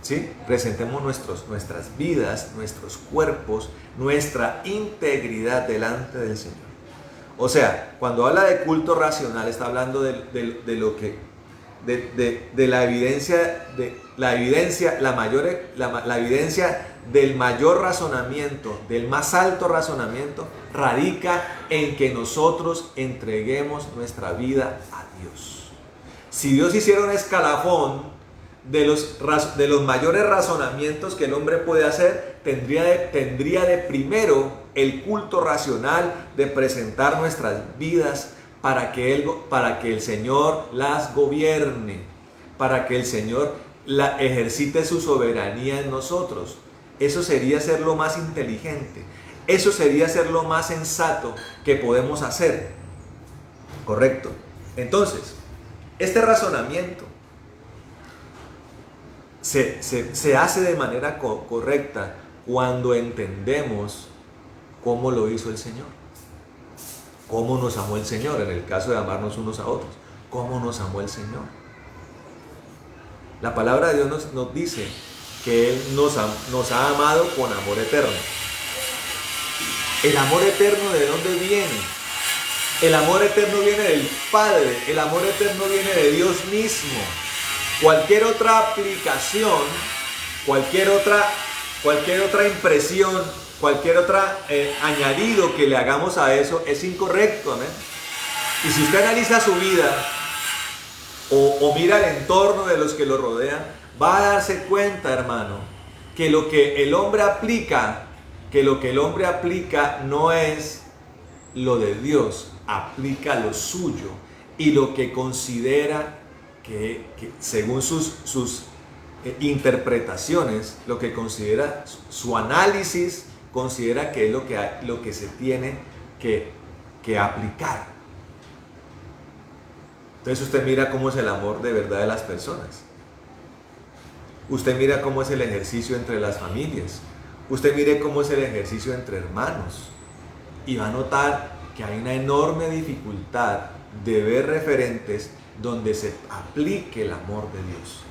¿Sí? Presentemos nuestras vidas, nuestros cuerpos, nuestra integridad delante del Señor. O sea, cuando habla de culto racional, está hablando de lo que, de la evidencia, la evidencia del mayor razonamiento, del más alto razonamiento, radica en que nosotros entreguemos nuestra vida a Dios. Si Dios hiciera un escalafón de los mayores razonamientos que el hombre puede hacer, tendría de primero el culto racional de presentar nuestras vidas para que el Señor las gobierne, para que el Señor ejercite su soberanía en nosotros. Eso sería ser lo más inteligente, eso sería ser lo más sensato que podemos hacer. ¿Correcto? Entonces, este razonamiento se hace de manera correcta cuando entendemos cómo lo hizo el Señor, cómo nos amó el Señor, en el caso de amarnos unos a otros, cómo nos amó el Señor. La palabra de Dios nos dice que Él nos ha amado con amor eterno. ¿El amor eterno de dónde viene? El amor eterno viene del Padre, el amor eterno viene de Dios mismo. Cualquier otra aplicación, cualquier otra impresión, cualquier otro añadido que le hagamos a eso es incorrecto, amén. Y si usted analiza su vida o mira el entorno de los que lo rodean, va a darse cuenta, hermano, que lo que el hombre aplica no es lo de Dios, aplica lo suyo y lo que considera que según sus interpretaciones, lo que considera su análisis, considera que es lo que se tiene que aplicar. Entonces usted mira cómo es el amor de verdad de las personas. Usted mira cómo es el ejercicio entre las familias. Usted mire cómo es el ejercicio entre hermanos. Y va a notar que hay una enorme dificultad de ver referentes donde se aplique el amor de Dios.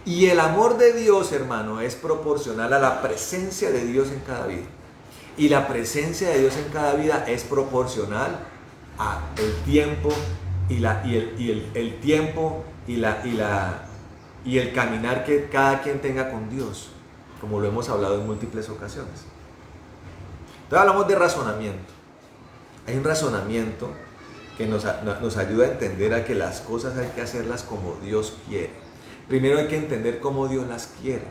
Y el amor de Dios, hermano, es proporcional a la presencia de Dios en cada vida. Y la presencia de Dios en cada vida es proporcional a el tiempo y el caminar que cada quien tenga con Dios, como lo hemos hablado en múltiples ocasiones. Entonces hablamos de razonamiento. Hay un razonamiento que nos ayuda a entender a que las cosas hay que hacerlas como Dios quiere. Primero hay que entender cómo Dios las quiere.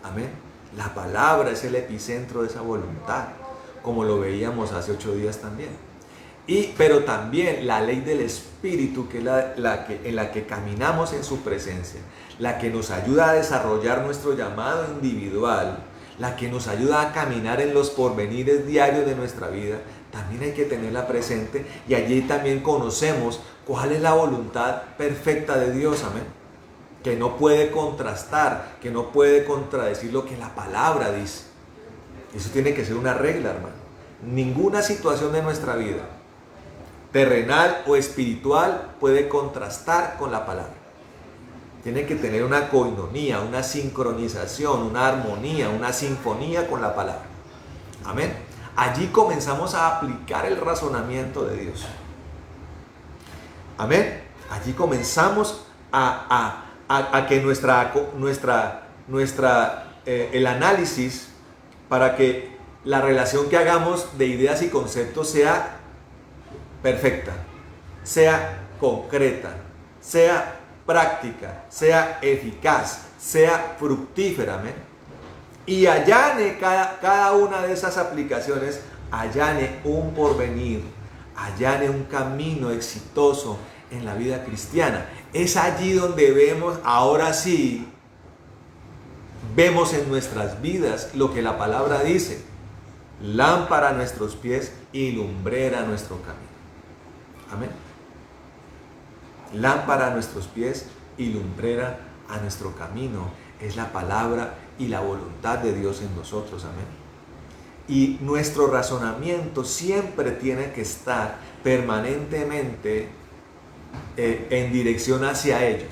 Amén. La palabra es el epicentro de esa voluntad, como lo veíamos hace 8 días también. Pero también la ley del Espíritu, que es en la que caminamos en su presencia, la que nos ayuda a desarrollar nuestro llamado individual, la que nos ayuda a caminar en los porvenires diarios de nuestra vida, también hay que tenerla presente, y allí también conocemos cuál es la voluntad perfecta de Dios, amén, que no puede contrastar, que no puede contradecir lo que la palabra dice. Eso tiene que ser una regla, hermano. Ninguna situación de nuestra vida, terrenal o espiritual, puede contrastar con la palabra. Tiene que tener una coinonía, una sincronización, una armonía, una sinfonía con la palabra. Amén. Allí comenzamos a aplicar el razonamiento de Dios. Amén. Allí comenzamos a que el análisis, para que la relación que hagamos de ideas y conceptos sea perfecta, sea concreta, sea práctica, sea eficaz, sea fructífera. Amén. Y allane cada una de esas aplicaciones, allane un porvenir, allane un camino exitoso en la vida cristiana. Es allí donde vemos, ahora sí, vemos en nuestras vidas lo que la palabra dice: lámpara a nuestros pies y lumbrera a nuestro camino. Amén. Lámpara a nuestros pies y lumbrera a nuestro camino. Es la palabra y la voluntad de Dios en nosotros. Amén. Y nuestro razonamiento siempre tiene que estar permanentemente en dirección hacia ello.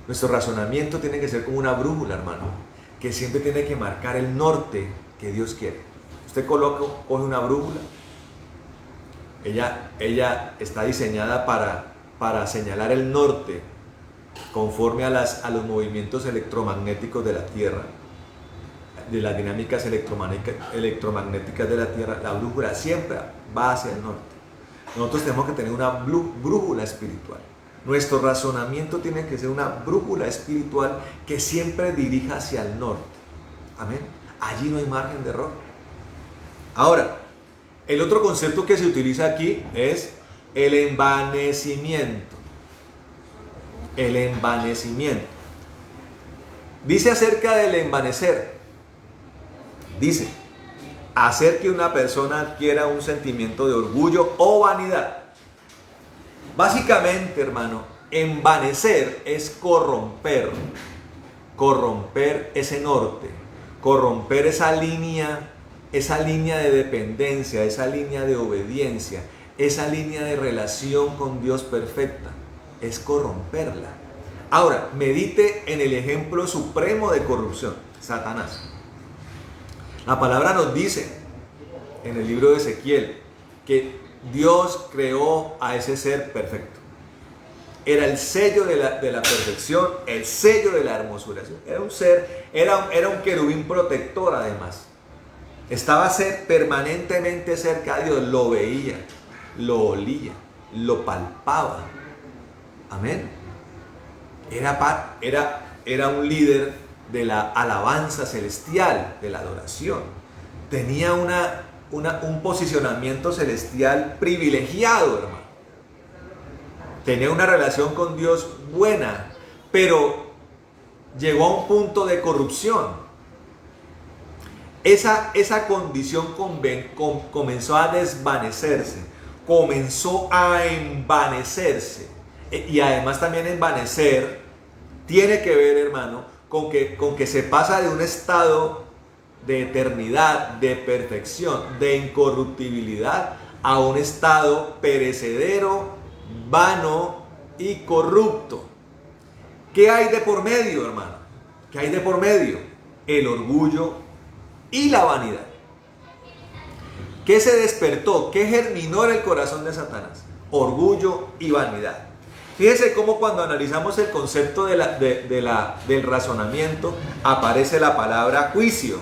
Nuestro razonamiento tiene que ser como una brújula, hermano, que siempre tiene que marcar el norte que Dios quiere. Usted coge una brújula. Ella está diseñada para señalar el norte conforme a los movimientos electromagnéticos de la Tierra, de las dinámicas electromagnéticas de la Tierra. La brújula siempre va hacia el norte. Nosotros tenemos que tener una brújula espiritual. Nuestro razonamiento tiene que ser una brújula espiritual que siempre dirija hacia el norte. Amén. Allí no hay margen de error. Ahora, el otro concepto que se utiliza aquí es el envanecimiento. El envanecimiento. Dice acerca del envanecer. Dice: hacer que una persona adquiera un sentimiento de orgullo o vanidad. Básicamente, hermano, envanecer es corromper ese norte, corromper esa línea de dependencia, esa línea de obediencia, esa línea de relación con Dios perfecta. Es corromperla. Ahora, medite en el ejemplo supremo de corrupción: Satanás. La palabra nos dice en el libro de Ezequiel que Dios creó a ese ser perfecto. Era el sello de la perfección, el sello de la hermosura. Era un ser, era un querubín protector además. Estaba permanentemente cerca de Dios, lo veía, lo olía, lo palpaba. Amén. Era un líder de la alabanza celestial, de la adoración. Tenía un posicionamiento celestial privilegiado, hermano. Tenía una relación con Dios buena, pero llegó a un punto de corrupción. Esa condición comenzó a desvanecerse, comenzó a envanecerse. Y además también envanecer tiene que ver, hermano, con que se pasa de un estado de eternidad, de perfección, de incorruptibilidad, a un estado perecedero, vano y corrupto. ¿Qué hay de por medio, hermano? ¿Qué hay de por medio? El orgullo y la vanidad. ¿Qué se despertó? ¿Qué germinó en el corazón de Satanás? Orgullo y vanidad. Fíjese cómo cuando analizamos el concepto del razonamiento aparece la palabra juicio.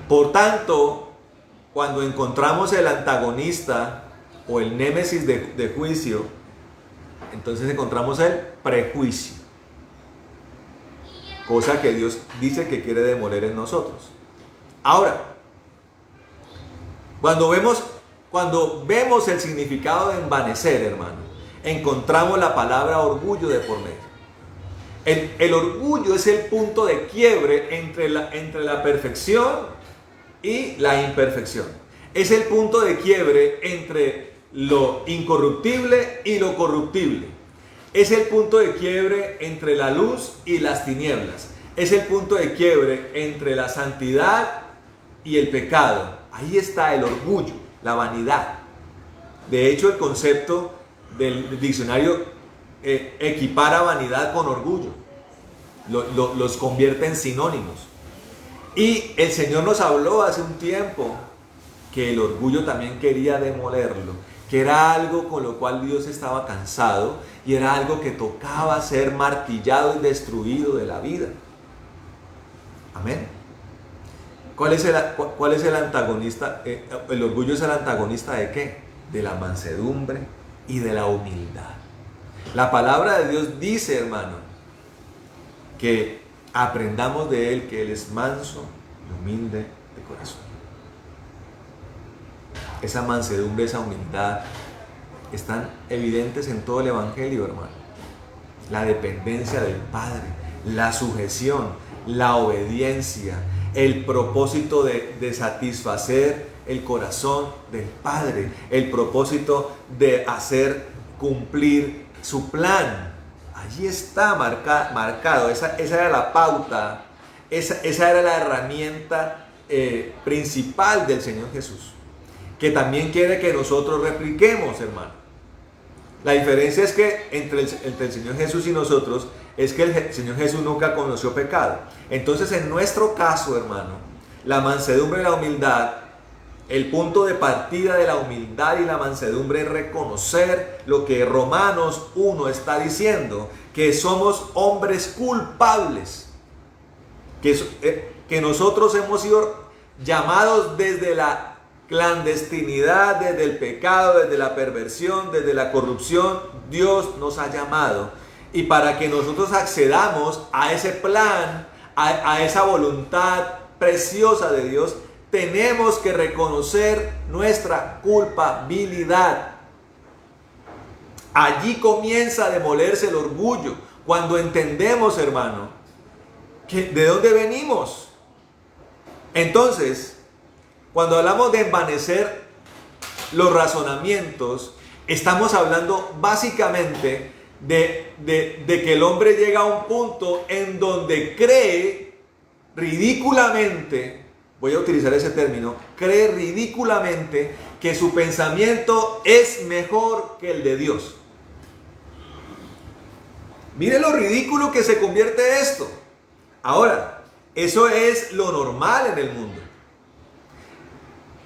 Por tanto, cuando encontramos el antagonista o el némesis de juicio, entonces encontramos el prejuicio. Cosa que Dios dice que quiere demoler en nosotros. Ahora, cuando vemos el significado de envanecer, hermano, encontramos la palabra orgullo de por medio. El orgullo es el punto de quiebre entre la perfección y la imperfección. Es el punto de quiebre entre lo incorruptible y lo corruptible. Es el punto de quiebre entre la luz y las tinieblas. Es el punto de quiebre entre la santidad y el pecado. Ahí está el orgullo, la vanidad. De hecho, el concepto del diccionario equipara vanidad con orgullo. Los convierte en sinónimos. Y el Señor nos habló hace un tiempo que el orgullo también quería demolerlo, que era algo con lo cual Dios estaba cansado y era algo que tocaba ser martillado y destruido de la vida. Amén. ¿Cuál es el antagonista? El orgullo es el antagonista ¿de qué? De la mansedumbre y de la humildad. La palabra de Dios dice, hermano, que aprendamos de Él que Él es manso y humilde de corazón. Esa mansedumbre, esa humildad están evidentes en todo el Evangelio, hermano. La dependencia del Padre, la sujeción, la obediencia, el propósito de satisfacer el corazón del Padre, el propósito de hacer cumplir su plan. Allí está marcado, esa era la pauta, esa era la herramienta principal del Señor Jesús, que también quiere que nosotros repliquemos, hermano. La diferencia es que entre el Señor Jesús y nosotros es que el Señor Jesús nunca conoció pecado. Entonces, en nuestro caso, hermano, la mansedumbre y la humildad, el punto de partida de la humildad y la mansedumbre es reconocer lo que Romanos 1 está diciendo, que somos hombres culpables, que nosotros hemos sido llamados desde la clandestinidad, desde el pecado, desde la perversión, desde la corrupción. Dios nos ha llamado, y para que nosotros accedamos a ese plan, a esa voluntad preciosa de Dios, tenemos que reconocer nuestra culpabilidad. Allí comienza a demolerse el orgullo, cuando entendemos, hermano, que de dónde venimos. Entonces, cuando hablamos de envanecer los razonamientos, estamos hablando básicamente de que el hombre llega a un punto en donde cree ridículamente, voy a utilizar ese término, cree ridículamente que su pensamiento es mejor que el de Dios. Mire lo ridículo que se convierte esto. Ahora, eso es lo normal en el mundo.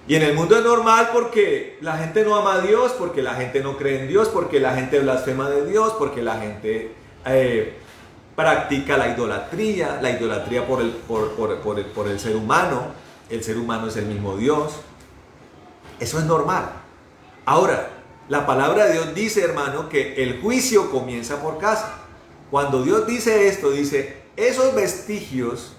Y en el mundo es normal porque la gente no ama a Dios, porque la gente no cree en Dios, porque la gente blasfema de Dios, porque la gente practica la idolatría por el ser humano. El ser humano es el mismo Dios. Eso es normal. Ahora, la palabra de Dios dice, hermano, que el juicio comienza por casa. Cuando Dios dice esto, dice, esos vestigios,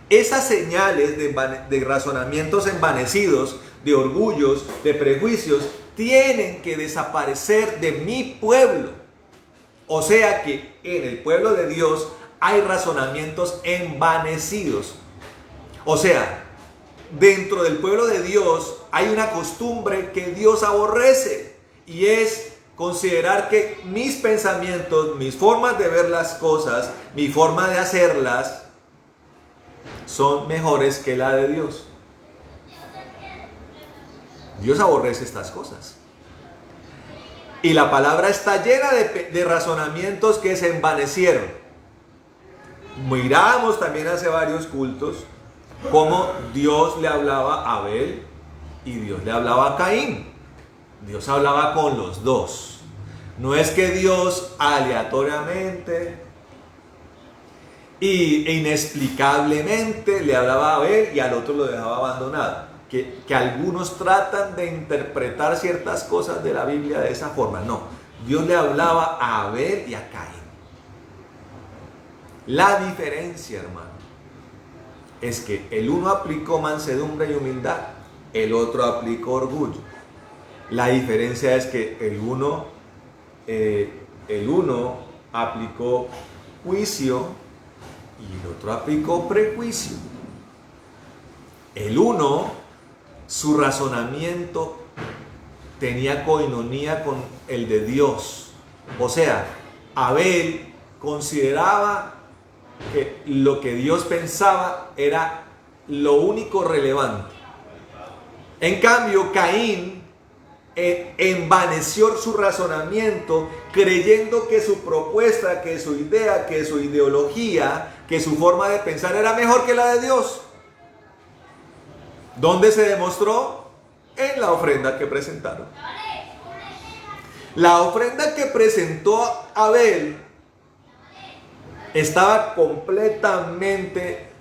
esas señales de razonamientos envanecidos, de orgullos, de prejuicios, tienen que desaparecer de mi pueblo. O sea que en el pueblo de Dios hay razonamientos envanecidos. O sea, dentro del pueblo de Dios hay una costumbre que Dios aborrece, y es considerar que mis pensamientos, mis formas de ver las cosas, mi forma de hacerlas, son mejores que la de Dios. Dios aborrece estas cosas. Y la palabra está llena de razonamientos que se envanecieron. Miramos también hace varios cultos cómo Dios le hablaba a Abel y Dios le hablaba a Caín. Dios hablaba con los dos. No es que Dios aleatoriamente e inexplicablemente le hablaba a Abel y al otro lo dejaba abandonado. Que algunos tratan de interpretar ciertas cosas de la Biblia de esa forma. No, Dios le hablaba a Abel y a Caín. La diferencia, hermano, es que el uno aplicó mansedumbre y humildad, el otro aplicó orgullo. La diferencia es que el uno aplicó juicio y el otro aplicó prejuicio. El uno, su razonamiento tenía coinonía con el de Dios. O sea, Abel consideraba que lo que Dios pensaba era lo único relevante. En cambio, Caín envaneció su razonamiento creyendo que su propuesta, que su idea, que su ideología, que su forma de pensar era mejor que la de Dios. ¿Dónde se demostró? En la ofrenda que presentaron. La ofrenda que presentó Abel estaba completamente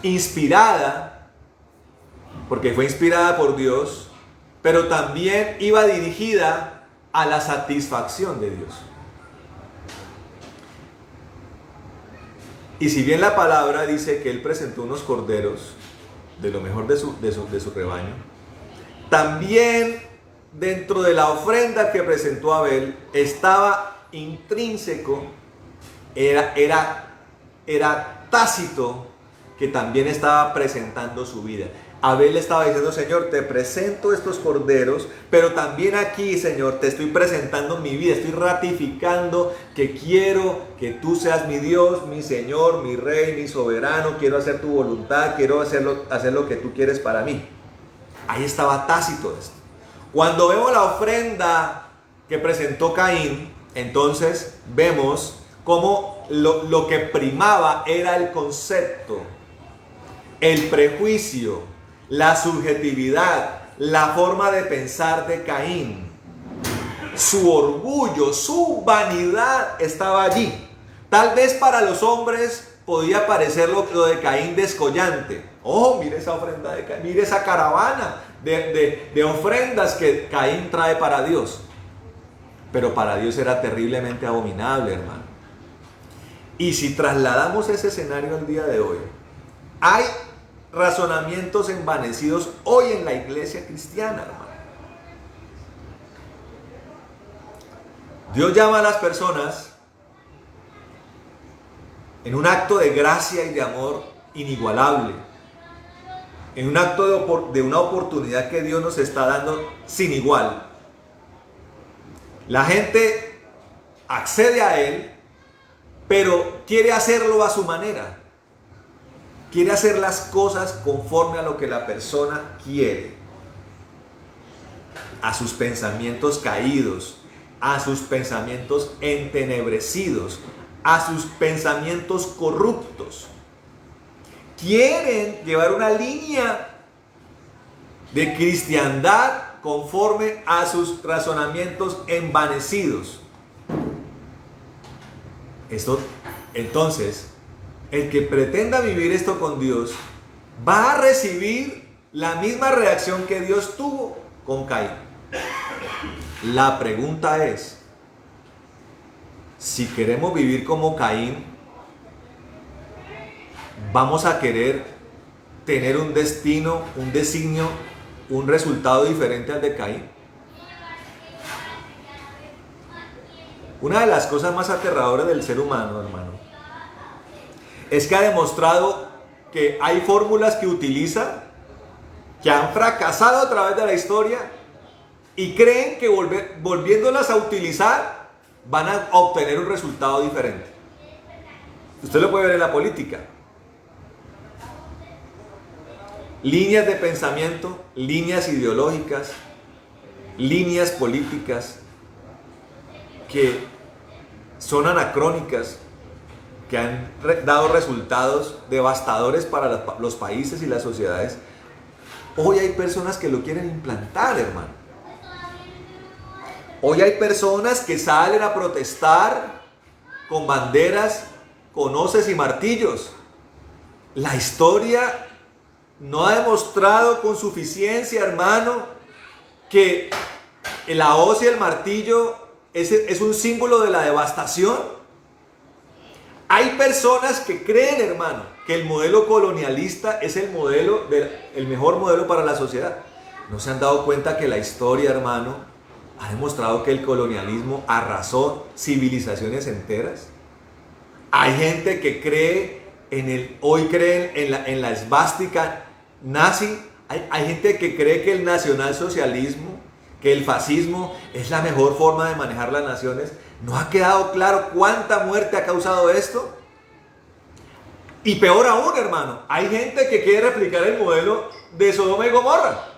inspirada, porque fue inspirada por Dios, pero también iba dirigida a la satisfacción de Dios. Y si bien la palabra dice que él presentó unos corderos de lo mejor de su rebaño, también dentro de la ofrenda que presentó Abel estaba intrínseco, era tácito, que también estaba presentando su vida. Abel estaba diciendo: Señor, te presento estos corderos, pero también aquí, Señor, te estoy presentando mi vida, estoy ratificando que quiero que tú seas mi Dios, mi Señor, mi Rey, mi soberano, quiero hacer tu voluntad, quiero hacer lo que tú quieres para mí. Ahí estaba tácito esto. Cuando vemos la ofrenda que presentó Caín, entonces vemos cómo lo que primaba era el concepto, el prejuicio, la subjetividad, la forma de pensar de Caín. Su orgullo, su vanidad estaba allí. Tal vez para los hombres podía parecer lo de Caín descollante. Oh, mire esa ofrenda de Caín, mire esa caravana de ofrendas que Caín trae para Dios. Pero para Dios era terriblemente abominable, hermano. Y si trasladamos ese escenario al día de hoy, hay razonamientos envanecidos hoy en la iglesia cristiana, hermano. Dios llama a las personas en un acto de gracia y de amor inigualable, en un acto de una oportunidad que Dios nos está dando sin igual. La gente accede a Él, pero quiere hacerlo a su manera. Quiere hacer las cosas conforme a lo que la persona quiere, a sus pensamientos caídos, a sus pensamientos entenebrecidos, a sus pensamientos corruptos. Quieren llevar una línea de cristiandad conforme a sus razonamientos envanecidos. Entonces, el que pretenda vivir esto con Dios va a recibir la misma reacción que Dios tuvo con Caín. La pregunta es, si queremos vivir como Caín, ¿vamos a querer tener un destino, un designio, un resultado diferente al de Caín? Una de las cosas más aterradoras del ser humano, hermano, es que ha demostrado que hay fórmulas que utiliza, que han fracasado a través de la historia y creen que volviéndolas a utilizar van a obtener un resultado diferente. Usted lo puede ver en la política. Líneas de pensamiento, líneas ideológicas, líneas políticas que son anacrónicas, que han dado resultados devastadores para los países y las sociedades. Hoy hay personas que lo quieren implantar, hermano. Hoy hay personas que salen a protestar con banderas, con hoces y martillos. La historia no ha demostrado con suficiencia, hermano, que la hoz y el martillo es un símbolo de la devastación. Hay personas que creen, hermano, que el modelo colonialista es el mejor modelo para la sociedad. ¿No se han dado cuenta que la historia, hermano, ha demostrado que el colonialismo arrasó civilizaciones enteras? Hay gente que hoy creen en la esvástica nazi. Hay gente que cree que el nacionalsocialismo, que el fascismo es la mejor forma de manejar las naciones. ¿No ha quedado claro cuánta muerte ha causado esto? Y peor aún, hermano, hay gente que quiere replicar el modelo de Sodoma y Gomorra.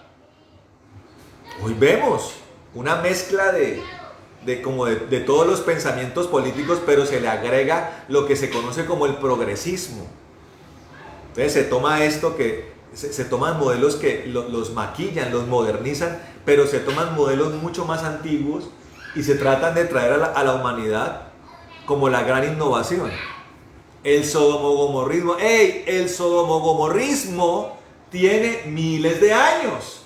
Hoy vemos una mezcla de todos los pensamientos políticos, pero se le agrega lo que se conoce como el progresismo. Entonces se toma esto se toman modelos que los maquillan, los modernizan, pero se toman modelos mucho más antiguos y se tratan de traer a la humanidad como la gran innovación. El sodomogomorrismo. El sodomogomorrismo tiene miles de años.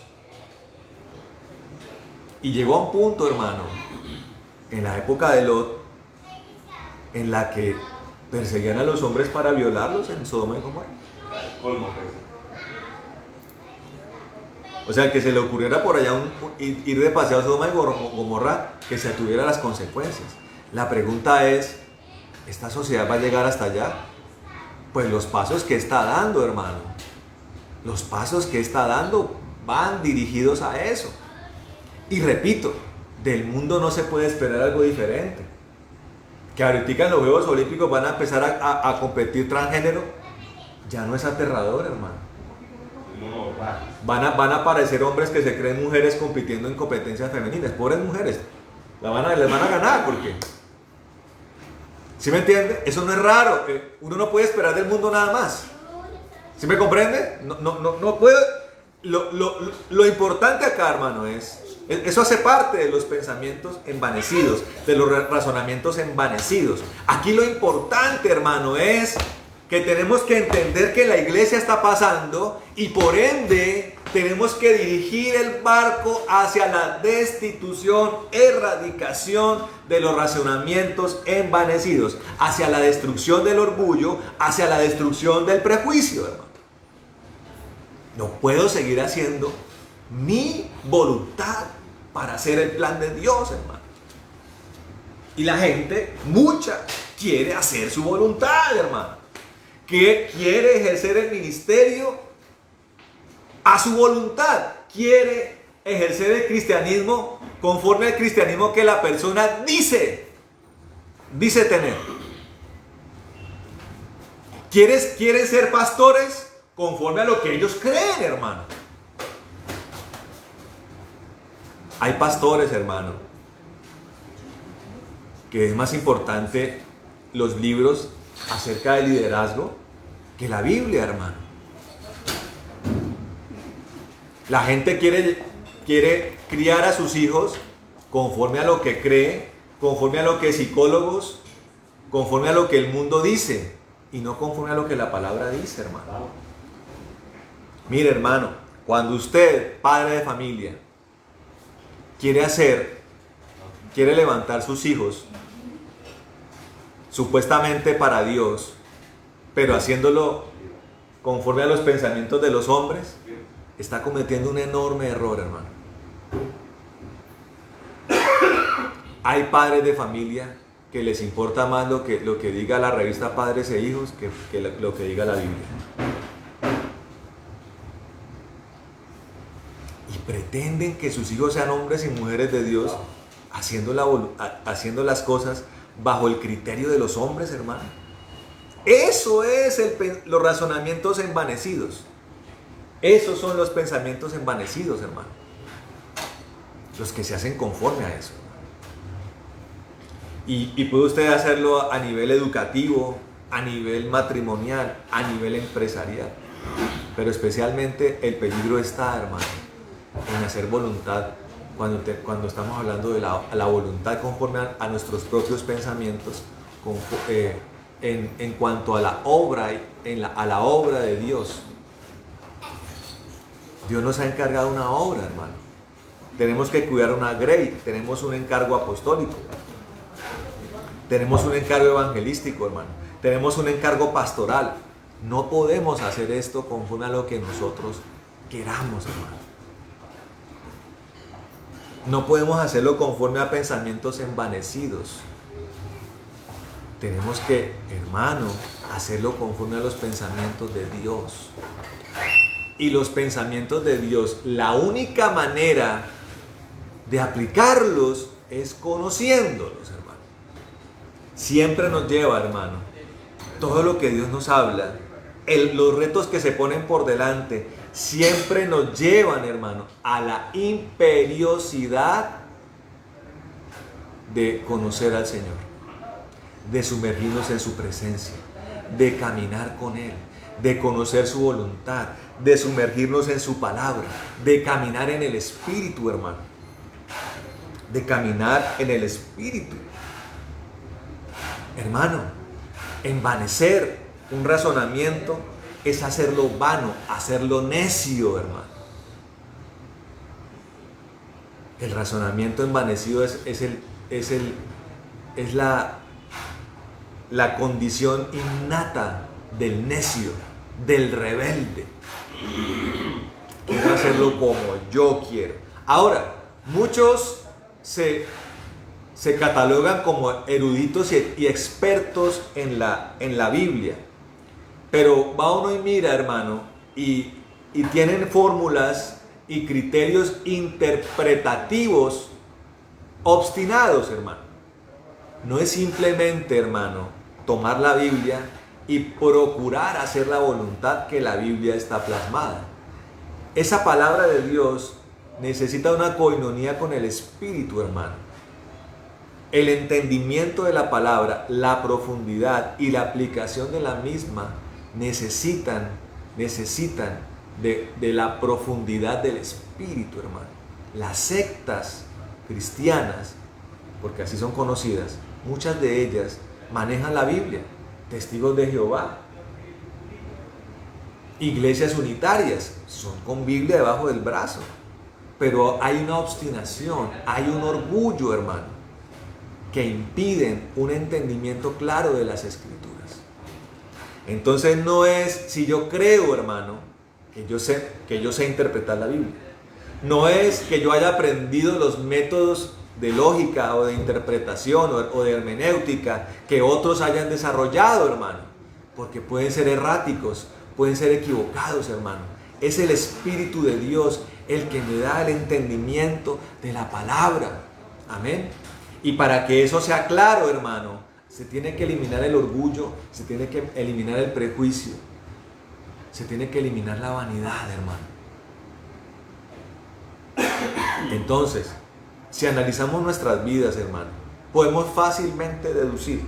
Y llegó a un punto, hermano, en la época de Lot, en la que perseguían a los hombres para violarlos en Sodoma y Gomorra. O sea, que se le ocurriera por allá ir de paseo a Sodoma y Gomorra, que se atuviera las consecuencias. La pregunta es, ¿esta sociedad va a llegar hasta allá? Pues los pasos que está dando, hermano, los pasos que está dando van dirigidos a eso. Y repito, del mundo no se puede esperar algo diferente. Que ahorita en los Juegos Olímpicos van a empezar a competir transgénero, ya no es aterrador, hermano. Van a aparecer hombres que se creen mujeres compitiendo en competencias femeninas. Pobres mujeres, les van a ganar, porque ¿sí me entiende? Eso no es raro. Uno no puede esperar del mundo nada más. ¿Sí me comprende? No puede. Lo importante acá, hermano, eso hace parte de los pensamientos envanecidos, de los razonamientos envanecidos. Aquí lo importante, hermano, es que tenemos que entender que la iglesia está pasando y por ende tenemos que dirigir el barco hacia la destitución, erradicación de los razonamientos envanecidos, hacia la destrucción del orgullo, hacia la destrucción del prejuicio, hermano. No puedo seguir haciendo mi voluntad para hacer el plan de Dios, hermano. Y la gente, mucha, quiere hacer su voluntad, hermano. Que quiere ejercer el ministerio a su voluntad, quiere ejercer el cristianismo conforme al cristianismo que la persona dice tener. Quieren ser pastores conforme a lo que ellos creen, hermano. Hay pastores, hermano, que es más importante los libros acerca del liderazgo que la Biblia, hermano. La gente quiere criar a sus hijos conforme a lo que cree, conforme a lo que psicólogos, conforme a lo que el mundo dice y no conforme a lo que la palabra dice, hermano. Mire, hermano, cuando usted, padre de familia, quiere levantar sus hijos supuestamente para Dios, pero haciéndolo conforme a los pensamientos de los hombres, está cometiendo un enorme error, hermano. Hay padres de familia que les importa más lo que diga la revista Padres e Hijos que lo que diga la Biblia. Y pretenden que sus hijos sean hombres y mujeres de Dios, haciendo las cosas bajo el criterio de los hombres, hermano. Eso es los razonamientos envanecidos. Esos son los pensamientos envanecidos, hermano. Los que se hacen conforme a eso. Y puede usted hacerlo a nivel educativo, a nivel matrimonial, a nivel empresarial. Pero especialmente el peligro está, hermano, en hacer voluntad, cuando estamos hablando de la voluntad conforme a nuestros propios pensamientos, en cuanto a la obra, a la obra de Dios. Dios nos ha encargado una obra, hermano. Tenemos que cuidar una grey, tenemos un encargo apostólico, tenemos un encargo evangelístico, hermano, tenemos un encargo pastoral. No podemos hacer esto conforme a lo que nosotros queramos, hermano. No podemos hacerlo conforme a pensamientos envanecidos. Tenemos que, hermano, hacerlo conforme a los pensamientos de Dios. Y los pensamientos de Dios, la única manera de aplicarlos es conociéndolos, hermano. Siempre nos lleva, hermano, todo lo que Dios nos habla, los retos que se ponen por delante, siempre nos llevan, hermano, a la imperiosidad de conocer al Señor, de sumergirnos en su presencia, de caminar con Él, de conocer su voluntad, de sumergirnos en su palabra, de caminar en el Espíritu, hermano, de caminar en el Espíritu. Hermano, envanecer un razonamiento es hacerlo vano, hacerlo necio, hermano. El razonamiento envanecido es la condición innata del necio, del rebelde. Quiero hacerlo como yo quiero. Ahora, muchos se catalogan como eruditos y expertos en la Biblia. Pero va uno y mira, hermano, y tienen fórmulas y criterios interpretativos obstinados, hermano. No es simplemente, hermano, tomar la Biblia y procurar hacer la voluntad que la Biblia está plasmada. Esa palabra de Dios necesita una coinonía con el Espíritu, hermano. El entendimiento de la palabra, la profundidad y la aplicación de la misma necesitan de la profundidad del Espíritu, hermano. Las sectas cristianas, porque así son conocidas, muchas de ellas manejan la Biblia. Testigos de Jehová, iglesias unitarias, son con Biblia debajo del brazo. Pero hay una obstinación, hay un orgullo, hermano, que impiden un entendimiento claro de las Escrituras. Entonces no es si yo creo, hermano, que yo sé interpretar la Biblia. No es que yo haya aprendido los métodos de lógica o de interpretación o de hermenéutica que otros hayan desarrollado, hermano, porque pueden ser erráticos, pueden ser equivocados, hermano. Es el Espíritu de Dios el que me da el entendimiento de la palabra. Amén. Y para que eso sea claro, hermano, se tiene que eliminar el orgullo, se tiene que eliminar el prejuicio, se tiene que eliminar la vanidad, hermano. Entonces, si analizamos nuestras vidas, hermano, podemos fácilmente deducir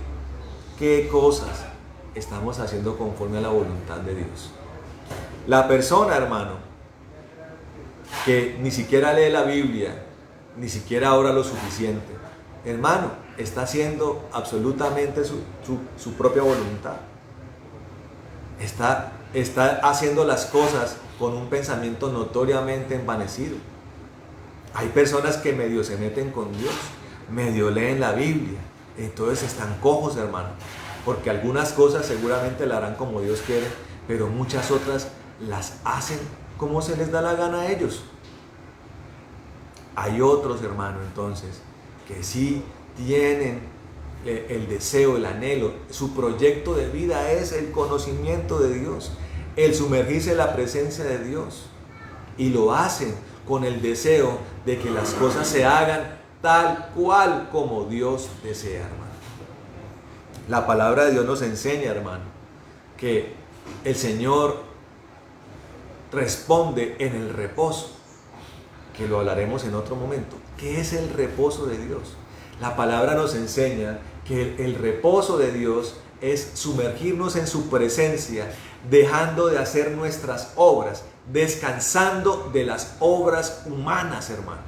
qué cosas estamos haciendo conforme a la voluntad de Dios. La persona, hermano, que ni siquiera lee la Biblia, ni siquiera ora lo suficiente, hermano, está haciendo absolutamente su propia voluntad. Está haciendo las cosas con un pensamiento notoriamente envanecido. Hay personas que medio se meten con Dios, medio leen la Biblia, entonces están cojos, hermano, porque algunas cosas seguramente la harán como Dios quiere, pero muchas otras las hacen como se les da la gana a ellos. Hay otros, hermano, entonces, que sí tienen el deseo, el anhelo, su proyecto de vida es el conocimiento de Dios, el sumergirse en la presencia de Dios. Y lo hacen con el deseo de que las cosas se hagan tal cual como Dios desea, hermano. La palabra de Dios nos enseña, hermano, que el Señor responde en el reposo, que lo hablaremos en otro momento. ¿Qué es el reposo de Dios? La palabra nos enseña que el reposo de Dios es sumergirnos en su presencia, dejando de hacer nuestras obras, descansando de las obras humanas, hermano.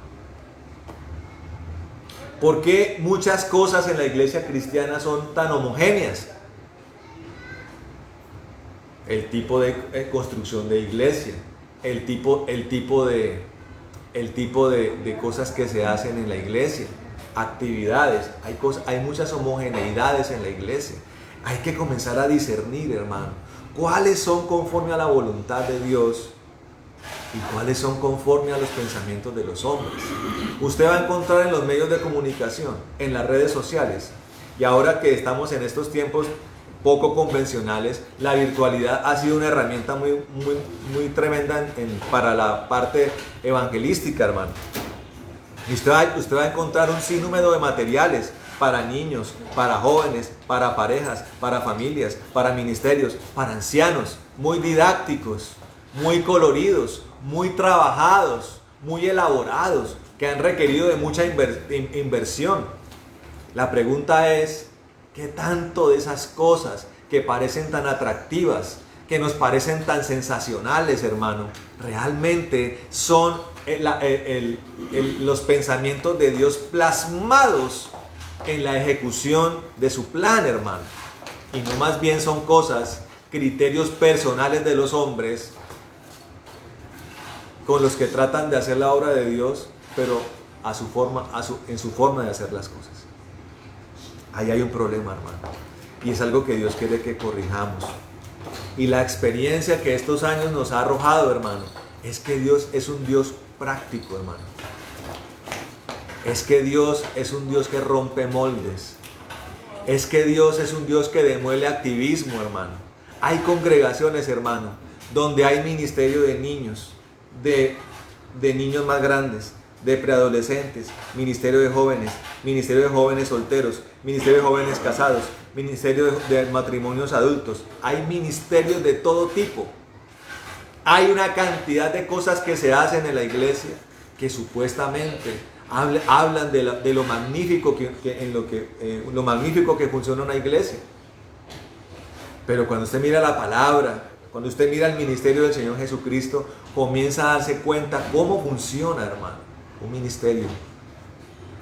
¿Por qué muchas cosas en la iglesia cristiana son tan homogéneas? El tipo de construcción de iglesia, el tipo de cosas que se hacen en la iglesia, actividades, hay muchas homogeneidades en la iglesia. Hay que comenzar a discernir, hermano, cuáles son conforme a la voluntad de Dios y cuáles son conforme a los pensamientos de los hombres. Usted va a encontrar en los medios de comunicación, en las redes sociales, y ahora que estamos en estos tiempos poco convencionales, la virtualidad ha sido una herramienta muy tremenda para la parte evangelística, hermano. Y usted va a encontrar un sinnúmero de materiales para niños, para jóvenes, para parejas, para familias, para ministerios, para ancianos, muy didácticos, muy coloridos, muy trabajados, muy elaborados, que han requerido de mucha inversión. La pregunta es, ¿qué tanto de esas cosas que parecen tan atractivas, que nos parecen tan sensacionales, hermano, realmente son los pensamientos de Dios plasmados en la ejecución de su plan, hermano? Y no más bien son cosas, criterios personales de los hombres con los que tratan de hacer la obra de Dios, pero en su forma de hacer las cosas. Ahí hay un problema, hermano, y es algo que Dios quiere que corrijamos. Y la experiencia que estos años nos ha arrojado, hermano, es que Dios es un Dios práctico, hermano. Es que Dios es un Dios que rompe moldes. Es que Dios es un Dios que demuele activismo, hermano. Hay congregaciones, hermano, donde hay ministerio de niños, de niños más grandes, de preadolescentes, ministerio de jóvenes solteros, ministerio de jóvenes casados, ministerio de matrimonios adultos. Hay ministerios de todo tipo. Hay una cantidad de cosas que se hacen en la iglesia que supuestamente hablan de lo magnífico lo magnífico que funciona una iglesia. Pero cuando usted mira la palabra, cuando usted mira el ministerio del Señor Jesucristo, comienza a darse cuenta cómo funciona, hermano, un ministerio.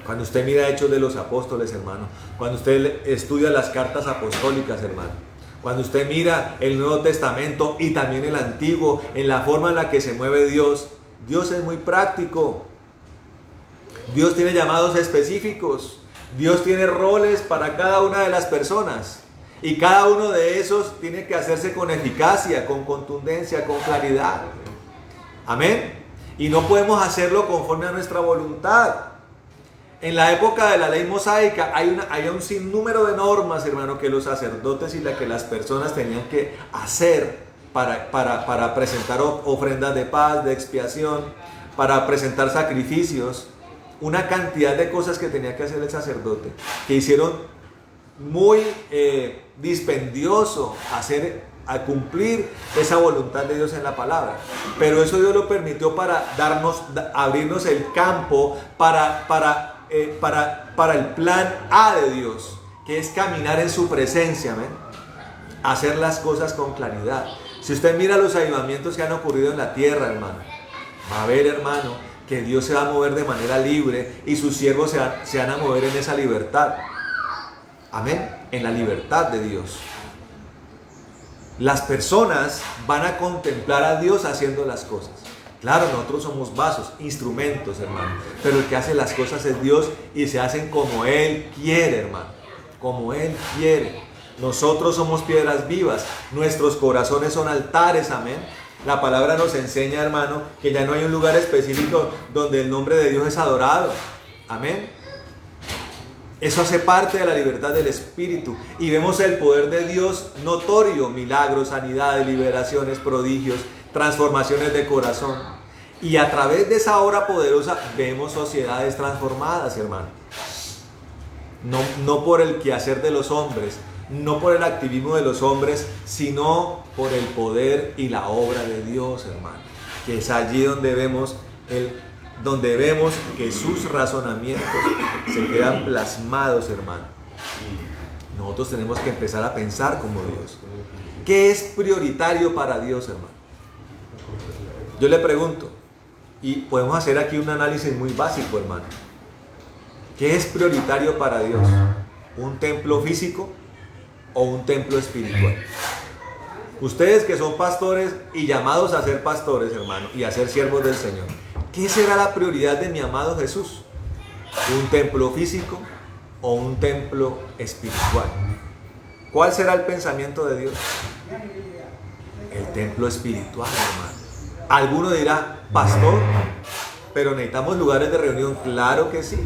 Cuando usted mira Hechos de los Apóstoles, hermano, cuando usted estudia las cartas apostólicas, hermano, cuando usted mira el Nuevo Testamento y también el Antiguo, en la forma en la que se mueve Dios, Dios es muy práctico. Dios tiene llamados específicos. Dios tiene roles para cada una de las personas. Y cada uno de esos tiene que hacerse con eficacia, con contundencia, con claridad. Amén. Y no podemos hacerlo conforme a nuestra voluntad. En la época de la ley mosaica hay un sinnúmero de normas, hermano, que los sacerdotes y que las personas tenían que hacer para presentar ofrendas de paz, de expiación, para presentar sacrificios. Una cantidad de cosas que tenía que hacer el sacerdote, que hicieron muy dispendioso a cumplir esa voluntad de Dios en la palabra. Pero eso Dios lo permitió para abrirnos el campo para el plan A de Dios, que es caminar en su presencia, ¿ven? Hacer las cosas con claridad. Si usted mira los avivamientos que han ocurrido en la tierra, hermano, va a ver, hermano, que Dios se va a mover de manera libre y sus siervos se van a mover en esa libertad. Amén. En la libertad de Dios. Las personas van a contemplar a Dios haciendo las cosas. Claro, nosotros somos vasos, instrumentos, hermano. Pero el que hace las cosas es Dios y se hacen como Él quiere, hermano. Como Él quiere. Nosotros somos piedras vivas. Nuestros corazones son altares, amén. La palabra nos enseña, hermano, que ya no hay un lugar específico donde el nombre de Dios es adorado. Amén. Eso hace parte de la libertad del espíritu. Y vemos el poder de Dios notorio, milagros, sanidades, liberaciones, prodigios, transformaciones de corazón. Y a través de esa obra poderosa vemos sociedades transformadas, hermano. No por el quehacer de los hombres, no por el activismo de los hombres, sino por el poder y la obra de Dios, hermano. Que es allí donde vemos que sus razonamientos se quedan plasmados, hermano. Nosotros tenemos que empezar a pensar como Dios. ¿Qué es prioritario para Dios, hermano? Yo le pregunto, y podemos hacer aquí un análisis muy básico, hermano. ¿Qué es prioritario para Dios? ¿Un templo físico o un templo espiritual? Ustedes que son pastores y llamados a ser pastores, hermano, y a ser siervos del Señor, ¿qué será la prioridad de mi amado Jesús? ¿Un templo físico o un templo espiritual? ¿Cuál será el pensamiento de Dios? El templo espiritual, hermano. Alguno dirá, pastor, pero necesitamos lugares de reunión. Claro que sí,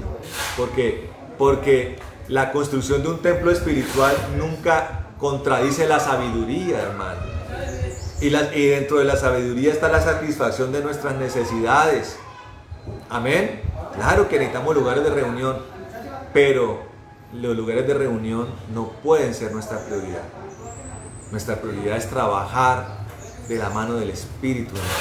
porque la construcción de un templo espiritual nunca contradice la sabiduría, hermano. Y dentro de la sabiduría está la satisfacción de nuestras necesidades. Amén. Claro que necesitamos lugares de reunión, pero los lugares de reunión no pueden ser nuestra prioridad. Nuestra prioridad es trabajar de la mano del Espíritu, hermano.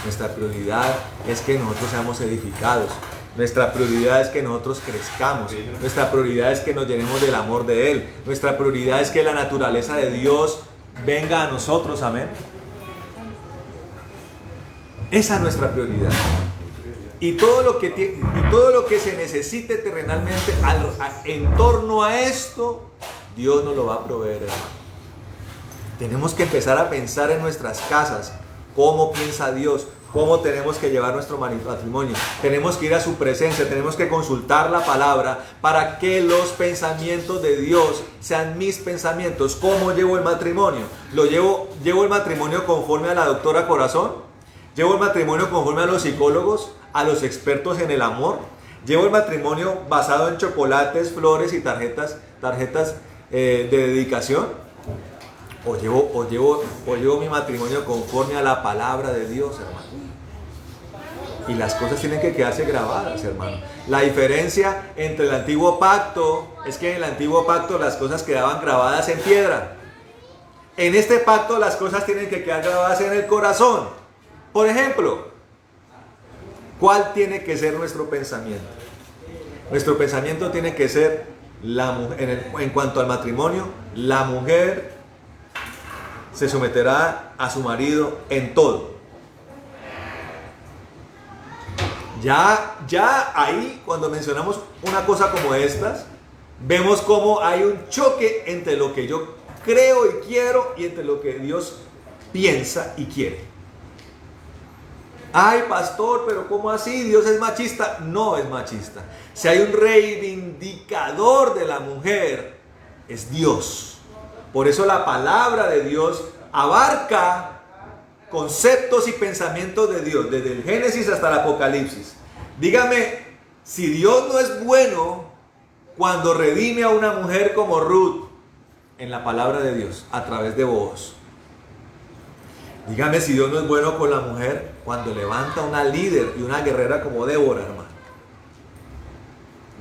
Nuestra prioridad es que nosotros seamos edificados. Nuestra prioridad es que nosotros crezcamos. Nuestra prioridad es que nos llenemos del amor de Él. Nuestra prioridad es que la naturaleza de Dios venga a nosotros. Amén. Esa es nuestra prioridad. Y todo lo que se necesite terrenalmente en torno a esto, Dios nos lo va a proveer, hermano. Tenemos que empezar a pensar en nuestras casas. ¿Cómo piensa Dios? ¿Cómo tenemos que llevar nuestro matrimonio? Tenemos que ir a su presencia, tenemos que consultar la palabra para que los pensamientos de Dios sean mis pensamientos. ¿Cómo llevo el matrimonio? ¿Llevo el matrimonio conforme a la doctora Corazón? ¿Llevo el matrimonio conforme a los psicólogos, a los expertos en el amor? ¿Llevo el matrimonio basado en chocolates, flores y tarjetas de dedicación? ¿O llevo mi matrimonio conforme a la palabra de Dios, hermano? Y las cosas tienen que quedarse grabadas, hermano. La diferencia entre el antiguo pacto es que en el antiguo pacto las cosas quedaban grabadas en piedra. En este pacto las cosas tienen que quedar grabadas en el corazón. Por ejemplo, ¿cuál tiene que ser nuestro pensamiento? Nuestro pensamiento tiene que ser, en cuanto al matrimonio, la mujer se someterá a su marido en todo. Ya ahí, cuando mencionamos una cosa como estas, vemos cómo hay un choque entre lo que yo creo y quiero y entre lo que Dios piensa y quiere. Ay, pastor, pero ¿cómo así? ¿Dios es machista? No es machista. Si hay un reivindicador de la mujer, es Dios. Por eso la palabra de Dios abarca conceptos y pensamientos de Dios, desde el Génesis hasta el Apocalipsis. Dígame, si Dios no es bueno cuando redime a una mujer como Ruth en la palabra de Dios, a través de Booz. Dígame si Dios no es bueno con la mujer cuando levanta una líder y una guerrera como Débora, hermano.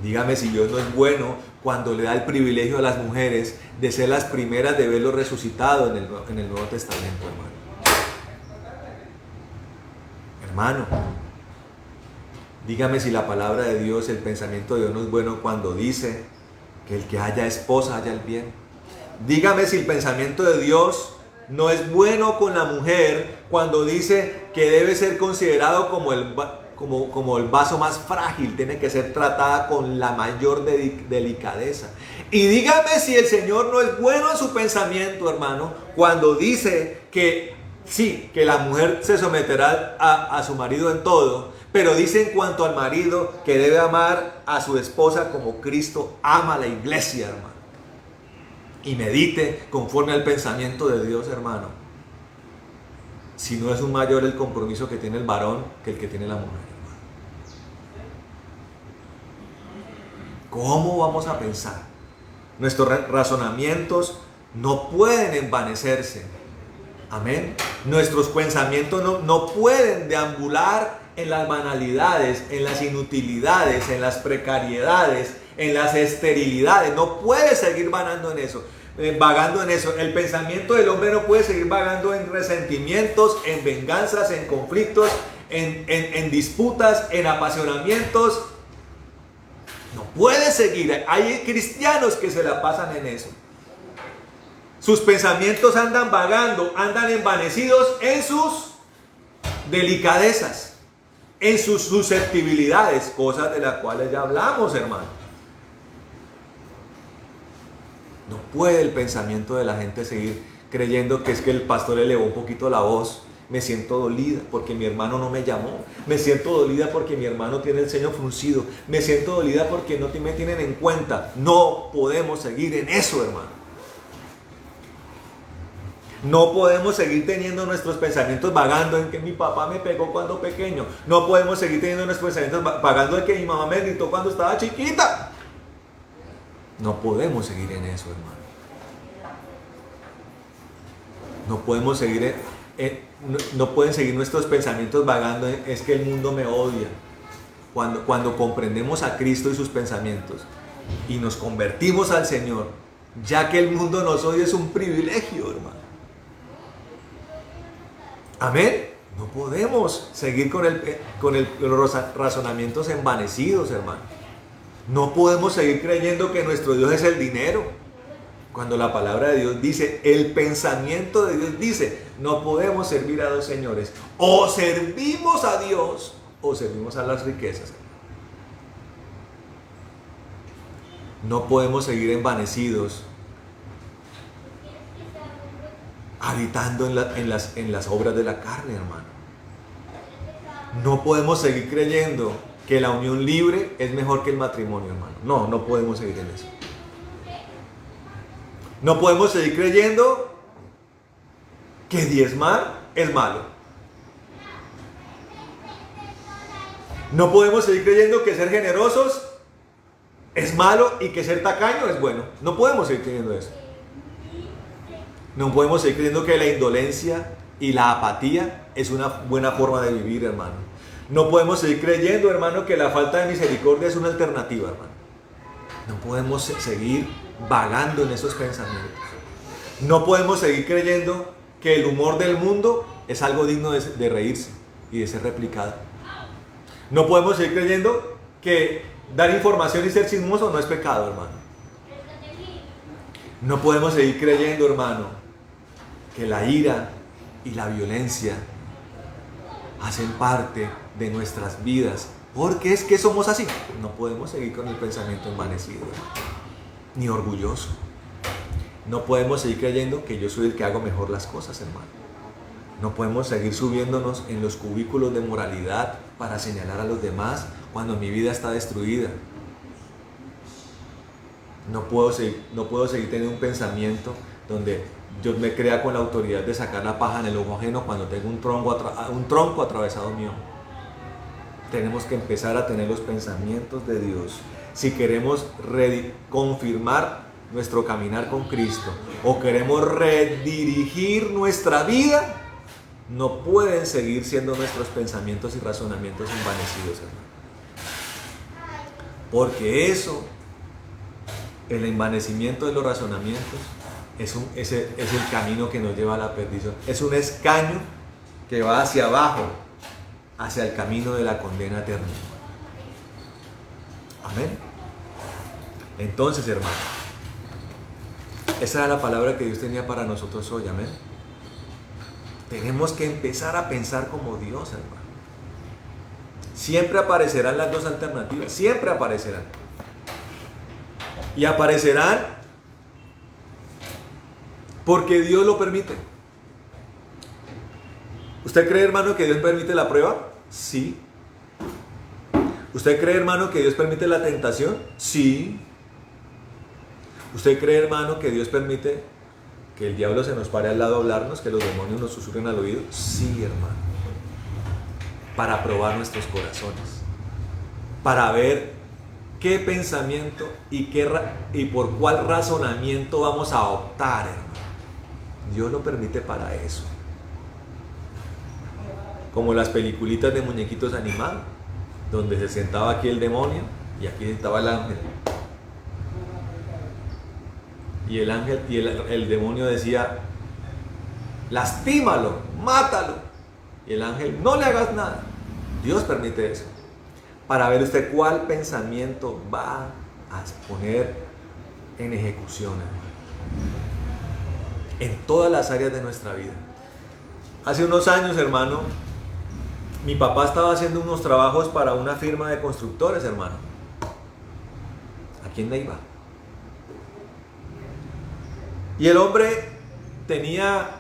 Dígame si Dios no es bueno cuando le da el privilegio a las mujeres de ser las primeras de verlo resucitado en el Nuevo Testamento, hermano. Dígame si la palabra de Dios, el pensamiento de Dios no es bueno cuando dice que el que haya esposa haya el bien. Dígame si el pensamiento de Dios no es bueno con la mujer cuando dice que debe ser considerado como el vaso más frágil, tiene que ser tratada con la mayor delicadeza. Y dígame si el Señor no es bueno en su pensamiento, hermano, cuando dice que sí, que la mujer se someterá a su marido en todo, pero dice en cuanto al marido que debe amar a su esposa como Cristo ama a la iglesia, hermano. Y medite conforme al pensamiento de Dios, hermano. Si no es un mayor el compromiso que tiene el varón que el que tiene la mujer. ¿Cómo vamos a pensar? Nuestros razonamientos no pueden envanecerse. Amén. Nuestros pensamientos no pueden deambular en las banalidades, en las inutilidades, en las precariedades, en las esterilidades. No puede seguir vagando en eso. El pensamiento del hombre no puede seguir vagando en resentimientos, en venganzas, en conflictos, en disputas, en apasionamientos. No puede seguir. Hay cristianos que se la pasan en eso. Sus pensamientos andan vagando, andan envanecidos en sus delicadezas, en sus susceptibilidades, cosas de las cuales ya hablamos, hermano. No puede el pensamiento de la gente seguir creyendo que es que el pastor elevó un poquito la voz. Me siento dolida porque mi hermano no me llamó. Me siento dolida porque mi hermano tiene el ceño fruncido. Me siento dolida porque no me tienen en cuenta. No podemos seguir en eso, hermano. No podemos seguir teniendo nuestros pensamientos vagando en que mi papá me pegó cuando pequeño. No podemos seguir teniendo nuestros pensamientos vagando en que mi mamá me gritó cuando estaba chiquita. No podemos seguir en eso, hermano. No podemos seguir no pueden seguir nuestros pensamientos vagando en es que el mundo me odia. Cuando comprendemos a Cristo y sus pensamientos y nos convertimos al Señor, ya que el mundo nos odia, es un privilegio, hermano. Amén. No podemos seguir con los razonamientos envanecidos, hermano. No podemos seguir creyendo que nuestro Dios es el dinero. Cuando la palabra de Dios dice, el pensamiento de Dios dice, no podemos servir a dos señores. O servimos a Dios o servimos a las riquezas. No podemos seguir envanecidos, habitando en las obras de la carne, hermano. No podemos seguir creyendo que la unión libre es mejor que el matrimonio, hermano. No podemos seguir en eso. No podemos seguir creyendo que diezmar es malo. No podemos seguir creyendo que ser generosos es malo y que ser tacaño es bueno. No podemos seguir creyendo eso. No podemos seguir creyendo que la indolencia y la apatía es una buena forma de vivir, hermano. No podemos seguir creyendo, hermano, que la falta de misericordia es una alternativa, hermano. No podemos seguir vagando en esos pensamientos. No podemos seguir creyendo que el humor del mundo es algo digno de reírse y de ser replicado. No podemos seguir creyendo que dar información y ser chismoso no es pecado, hermano. No podemos seguir creyendo, hermano, que la ira y la violencia hacen parte de nuestras vidas, porque es que somos así. No podemos seguir con el pensamiento envanecido, ni orgulloso. No podemos seguir creyendo que yo soy el que hago mejor las cosas, hermano. No podemos seguir subiéndonos en los cubículos de moralidad para señalar a los demás cuando mi vida está destruida. No puedo seguir teniendo un pensamiento donde yo me crea con la autoridad de sacar la paja en el ojo ajeno cuando tengo un tronco atravesado mío. Tenemos que empezar a tener los pensamientos de Dios. Si queremos confirmar nuestro caminar con Cristo o queremos redirigir nuestra vida, no pueden seguir siendo nuestros pensamientos y razonamientos envanecidos, hermano. Porque eso, el envanecimiento de los razonamientos, es el camino que nos lleva a la perdición. Es un escaño que va hacia abajo, hacia el camino de la condena eterna. Amén. Entonces, hermano, esa era la palabra que Dios tenía para nosotros hoy. Amén. Tenemos que empezar a pensar como Dios, hermano. Siempre aparecerán las dos alternativas. Siempre aparecerán. Y aparecerán porque Dios lo permite. ¿Usted cree, hermano, que Dios permite la prueba? Sí. ¿Usted cree, hermano, que Dios permite la tentación? Sí. ¿Usted cree, hermano, que Dios permite que el diablo se nos pare al lado a hablarnos, que los demonios nos susurren al oído? Sí, hermano. Para probar nuestros corazones. Para ver qué pensamiento y por cuál razonamiento vamos a optar, hermano. Dios lo permite para eso. Como las peliculitas de muñequitos animados, donde se sentaba aquí el demonio y aquí estaba el ángel. Y el ángel y el demonio decía: lastímalo, mátalo. Y el ángel: no le hagas nada. Dios permite eso para ver usted cuál pensamiento va a poner en ejecución, hermano, en todas las áreas de nuestra vida. Hace unos años, hermano, mi papá estaba haciendo unos trabajos para una firma de constructores, hermano, aquí en Neiva. Y el hombre tenía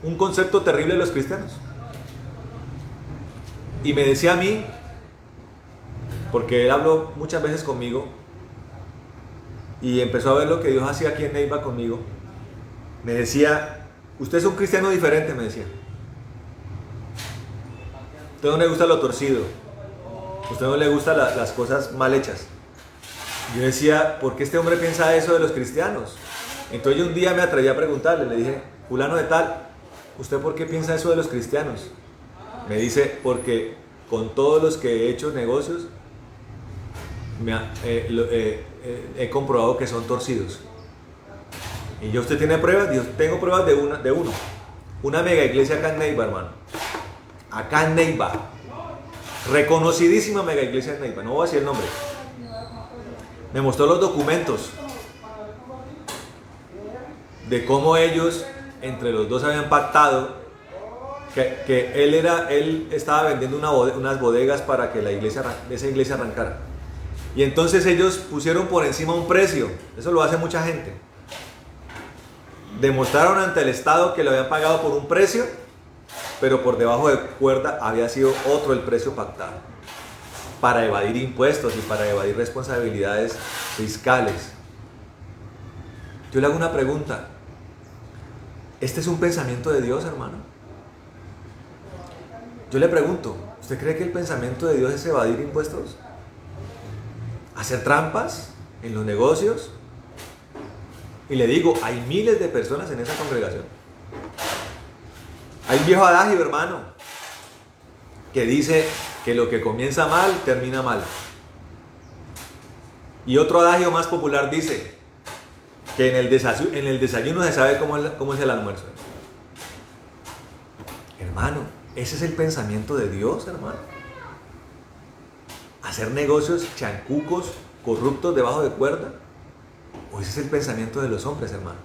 un concepto terrible de los cristianos. Y me decía a mí, porque él habló muchas veces conmigo y empezó a ver lo que Dios hacía aquí en Neiva conmigo, me decía: usted es un cristiano diferente, me decía. Usted no le gusta lo torcido, usted no le gusta las cosas mal hechas. Yo decía: ¿por qué este hombre piensa eso de los cristianos? Entonces yo un día me atreví a preguntarle, le dije: fulano de tal, ¿usted por qué piensa eso de los cristianos? Me dice: porque con todos los que he hecho negocios he comprobado que son torcidos. Y yo: ¿usted tiene pruebas? Dios: tengo pruebas de uno. Una mega iglesia acá en Neiva, hermano. Acá en Neiva. Reconocidísima mega iglesia en Neiva. No voy a decir el nombre. Me mostró los documentos de cómo ellos, entre los dos, habían pactado que él estaba vendiendo unas bodegas para que esa iglesia arrancara. Y entonces ellos pusieron por encima un precio. Eso lo hace mucha gente. Demostraron ante el Estado que lo habían pagado por un precio, pero por debajo de cuerda había sido otro el precio pactado, para evadir impuestos y para evadir responsabilidades fiscales. Yo le hago una pregunta: ¿este es un pensamiento de Dios, hermano? Yo le pregunto: ¿usted cree que el pensamiento de Dios es evadir impuestos? ¿Hacer trampas en los negocios? Y le digo, hay miles de personas en esa congregación. Hay un viejo adagio, hermano, que dice que lo que comienza mal, termina mal. Y otro adagio más popular dice que en el desayuno se sabe cómo es el almuerzo. Hermano, ese es el pensamiento de Dios, hermano. Hacer negocios chancucos, corruptos, debajo de cuerda. ¿O ese es el pensamiento de los hombres, hermano?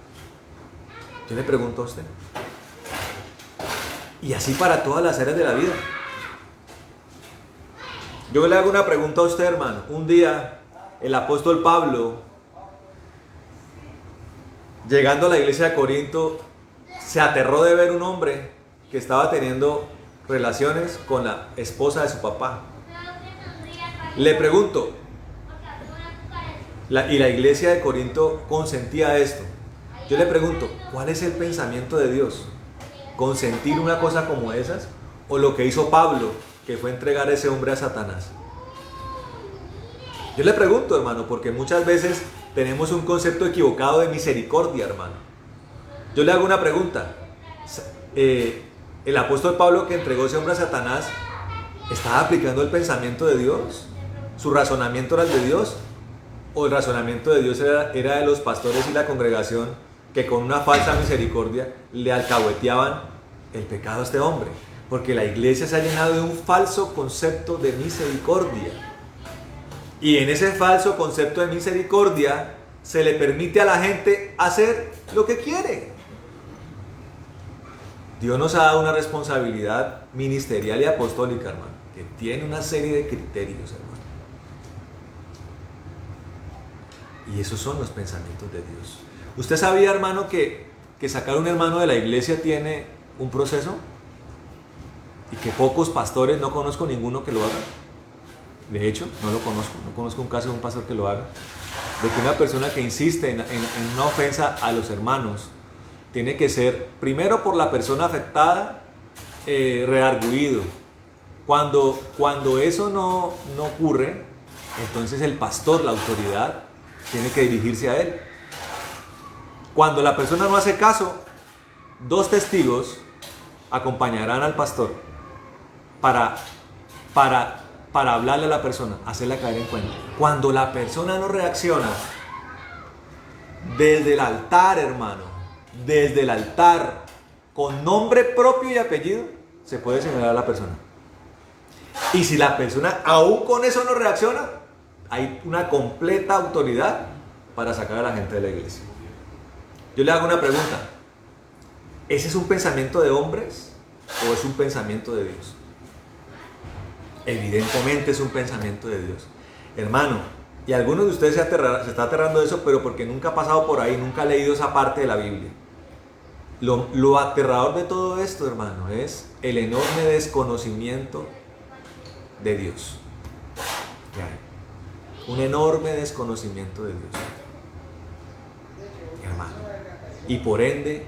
Yo le pregunto a usted. Y así para todas las áreas de la vida. Yo le hago una pregunta a usted, hermano. Un día, el apóstol Pablo, llegando a la iglesia de Corinto, se aterró de ver un hombre que estaba teniendo relaciones con la esposa de su papá. Le pregunto, y la iglesia de Corinto consentía esto. Yo le pregunto, ¿cuál es el pensamiento de Dios? ¿Consentir una cosa como esas? ¿O lo que hizo Pablo, que fue entregar a ese hombre a Satanás? Yo le pregunto, hermano, porque muchas veces tenemos un concepto equivocado de misericordia, hermano. Yo le hago una pregunta. ¿El apóstol Pablo, que entregó a ese hombre a Satanás, estaba aplicando el pensamiento de Dios? ¿Su razonamiento era el de Dios? ¿O el razonamiento de Dios era de los pastores y la congregación, que con una falsa misericordia le alcahueteaban el pecado a este hombre? Porque la iglesia se ha llenado de un falso concepto de misericordia. Y en ese falso concepto de misericordia se le permite a la gente hacer lo que quiere. Dios nos ha dado una responsabilidad ministerial y apostólica, hermano, que tiene una serie de criterios, hermano. Y esos son los pensamientos de Dios. ¿Usted sabía, hermano, que sacar a un hermano de la iglesia tiene un proceso? Y que pocos pastores, no conozco ninguno que lo haga. De hecho, no conozco un caso de un pastor que lo haga. De que una persona que insiste en una ofensa a los hermanos tiene que ser, primero por la persona afectada, redarguido. Cuando eso no ocurre, entonces el pastor, la autoridad, tiene que dirigirse a él. Cuando la persona no hace caso, 2 testigos acompañarán al pastor para hablarle a la persona, hacerla caer en cuenta. Cuando la persona no reacciona, desde el altar, hermano, desde el altar, con nombre propio y apellido, se puede señalar a la persona. Y si la persona aún con eso no reacciona, hay una completa autoridad para sacar a la gente de la iglesia. Yo le hago una pregunta. ¿Ese es un pensamiento de hombres o es un pensamiento de Dios? Evidentemente es un pensamiento de Dios. Hermano, y algunos de ustedes se está aterrando de eso, pero porque nunca ha pasado por ahí, nunca ha leído esa parte de la Biblia. Lo aterrador de todo esto, hermano, es el enorme desconocimiento de Dios. Un enorme desconocimiento de Dios, hermano. Y por ende,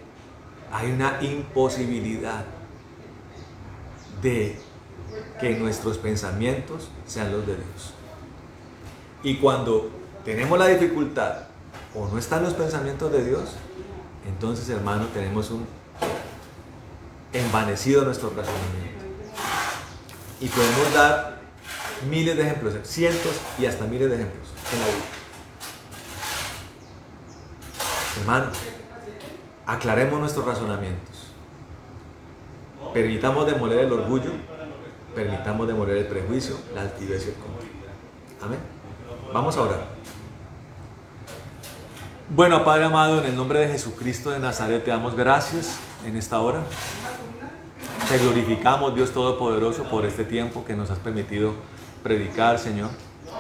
hay una imposibilidad de que nuestros pensamientos sean los de Dios. Y cuando tenemos la dificultad o no están los pensamientos de Dios, entonces, hermano, tenemos un envanecido nuestro razonamiento. Y podemos dar miles de ejemplos, cientos y hasta miles de ejemplos en la Biblia. Hermano, aclaremos nuestros razonamientos. Permitamos demoler el orgullo, permitamos demoler el prejuicio, la altivez y el control. Amén. Vamos a orar. Bueno, Padre amado, en el nombre de Jesucristo de Nazaret te damos gracias en esta hora. Te glorificamos, Dios Todopoderoso, por este tiempo que nos has permitido predicar, Señor,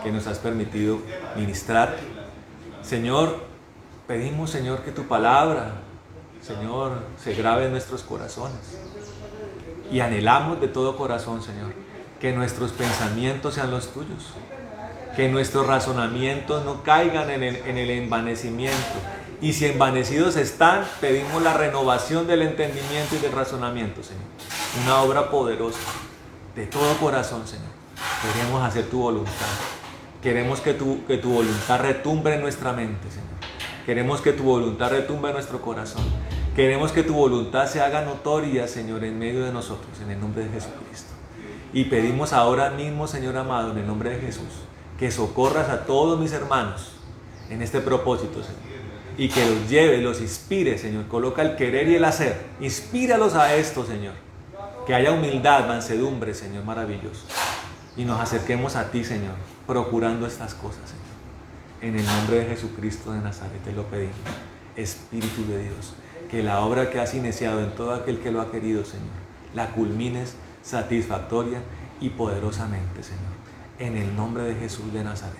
que nos has permitido ministrar. Señor, pedimos, Señor, que tu palabra, Señor, se grabe en nuestros corazones. Y anhelamos de todo corazón, Señor, que nuestros pensamientos sean los tuyos. Que nuestros razonamientos no caigan en el envanecimiento. Y si envanecidos están, pedimos la renovación del entendimiento y del razonamiento, Señor. Una obra poderosa, de todo corazón, Señor. Queremos hacer tu voluntad. Queremos que tu voluntad retumbre en nuestra mente, Señor. Queremos que tu voluntad retumbe en nuestro corazón. Queremos que tu voluntad se haga notoria, Señor, en medio de nosotros, en el nombre de Jesucristo. Y pedimos ahora mismo, Señor amado, en el nombre de Jesús, que socorras a todos mis hermanos en este propósito, Señor. Y que los lleve, los inspire, Señor. Coloca el querer y el hacer. Inspíralos a esto, Señor. Que haya humildad, mansedumbre, Señor, maravilloso. Y nos acerquemos a ti, Señor, procurando estas cosas, Señor. En el nombre de Jesucristo de Nazaret te lo pedimos. Espíritu de Dios, que la obra que has iniciado en todo aquel que lo ha querido, Señor, la culmines satisfactoria y poderosamente, Señor. En el nombre de Jesús de Nazaret,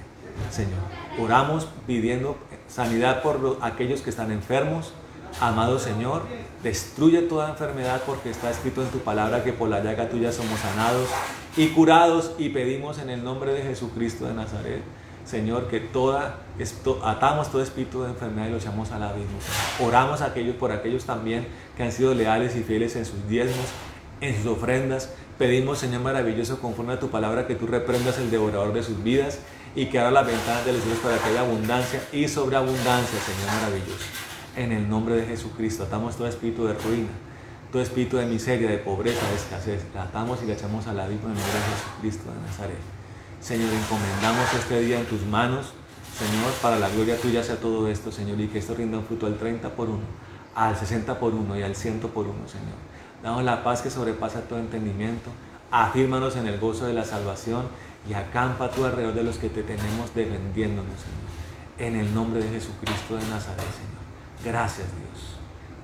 Señor. Oramos pidiendo sanidad por aquellos que están enfermos. Amado Señor, destruye toda enfermedad, porque está escrito en tu palabra que por la llaga tuya somos sanados y curados. Y pedimos en el nombre de Jesucristo de Nazaret, Señor, que atamos todo espíritu de enfermedad y lo echamos al abismo. Oramos por aquellos también que han sido leales y fieles en sus diezmos, en sus ofrendas. Pedimos, Señor maravilloso, conforme a tu palabra, que tú reprendas el devorador de sus vidas y que abra las ventanas de los cielos para que haya abundancia y sobreabundancia, Señor maravilloso. En el nombre de Jesucristo atamos todo espíritu de ruina, todo espíritu de miseria, de pobreza, de escasez. La atamos y la echamos al abismo en el nombre de Jesucristo de Nazaret. Señor, encomendamos este día en tus manos, Señor, para la gloria tuya sea todo esto, Señor, y que esto rinda un fruto al 30 por 1, al 60 por 1 y al 100 por 1, Señor. Danos la paz que sobrepasa todo entendimiento, afírmanos en el gozo de la salvación y acampa tú alrededor de los que te tenemos defendiéndonos, Señor. En el nombre de Jesucristo de Nazaret, Señor. Gracias, Dios.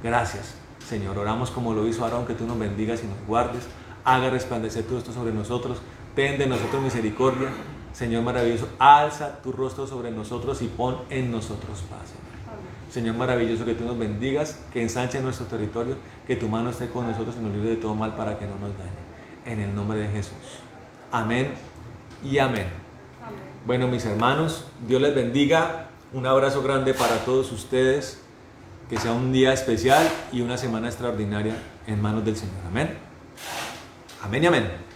Gracias, Señor. Oramos como lo hizo Aarón, que tú nos bendigas y nos guardes. Haga resplandecer todo esto sobre nosotros. Ten de nosotros misericordia. Señor maravilloso, alza tu rostro sobre nosotros y pon en nosotros paz, Señor. Señor maravilloso, que tú nos bendigas, que ensanche nuestro territorio, que tu mano esté con nosotros y nos libre de todo mal para que no nos dañe. En el nombre de Jesús. Amén y amén. Bueno, mis hermanos, Dios les bendiga. Un abrazo grande para todos ustedes. Que sea un día especial y una semana extraordinaria en manos del Señor. Amén. Amén y amén.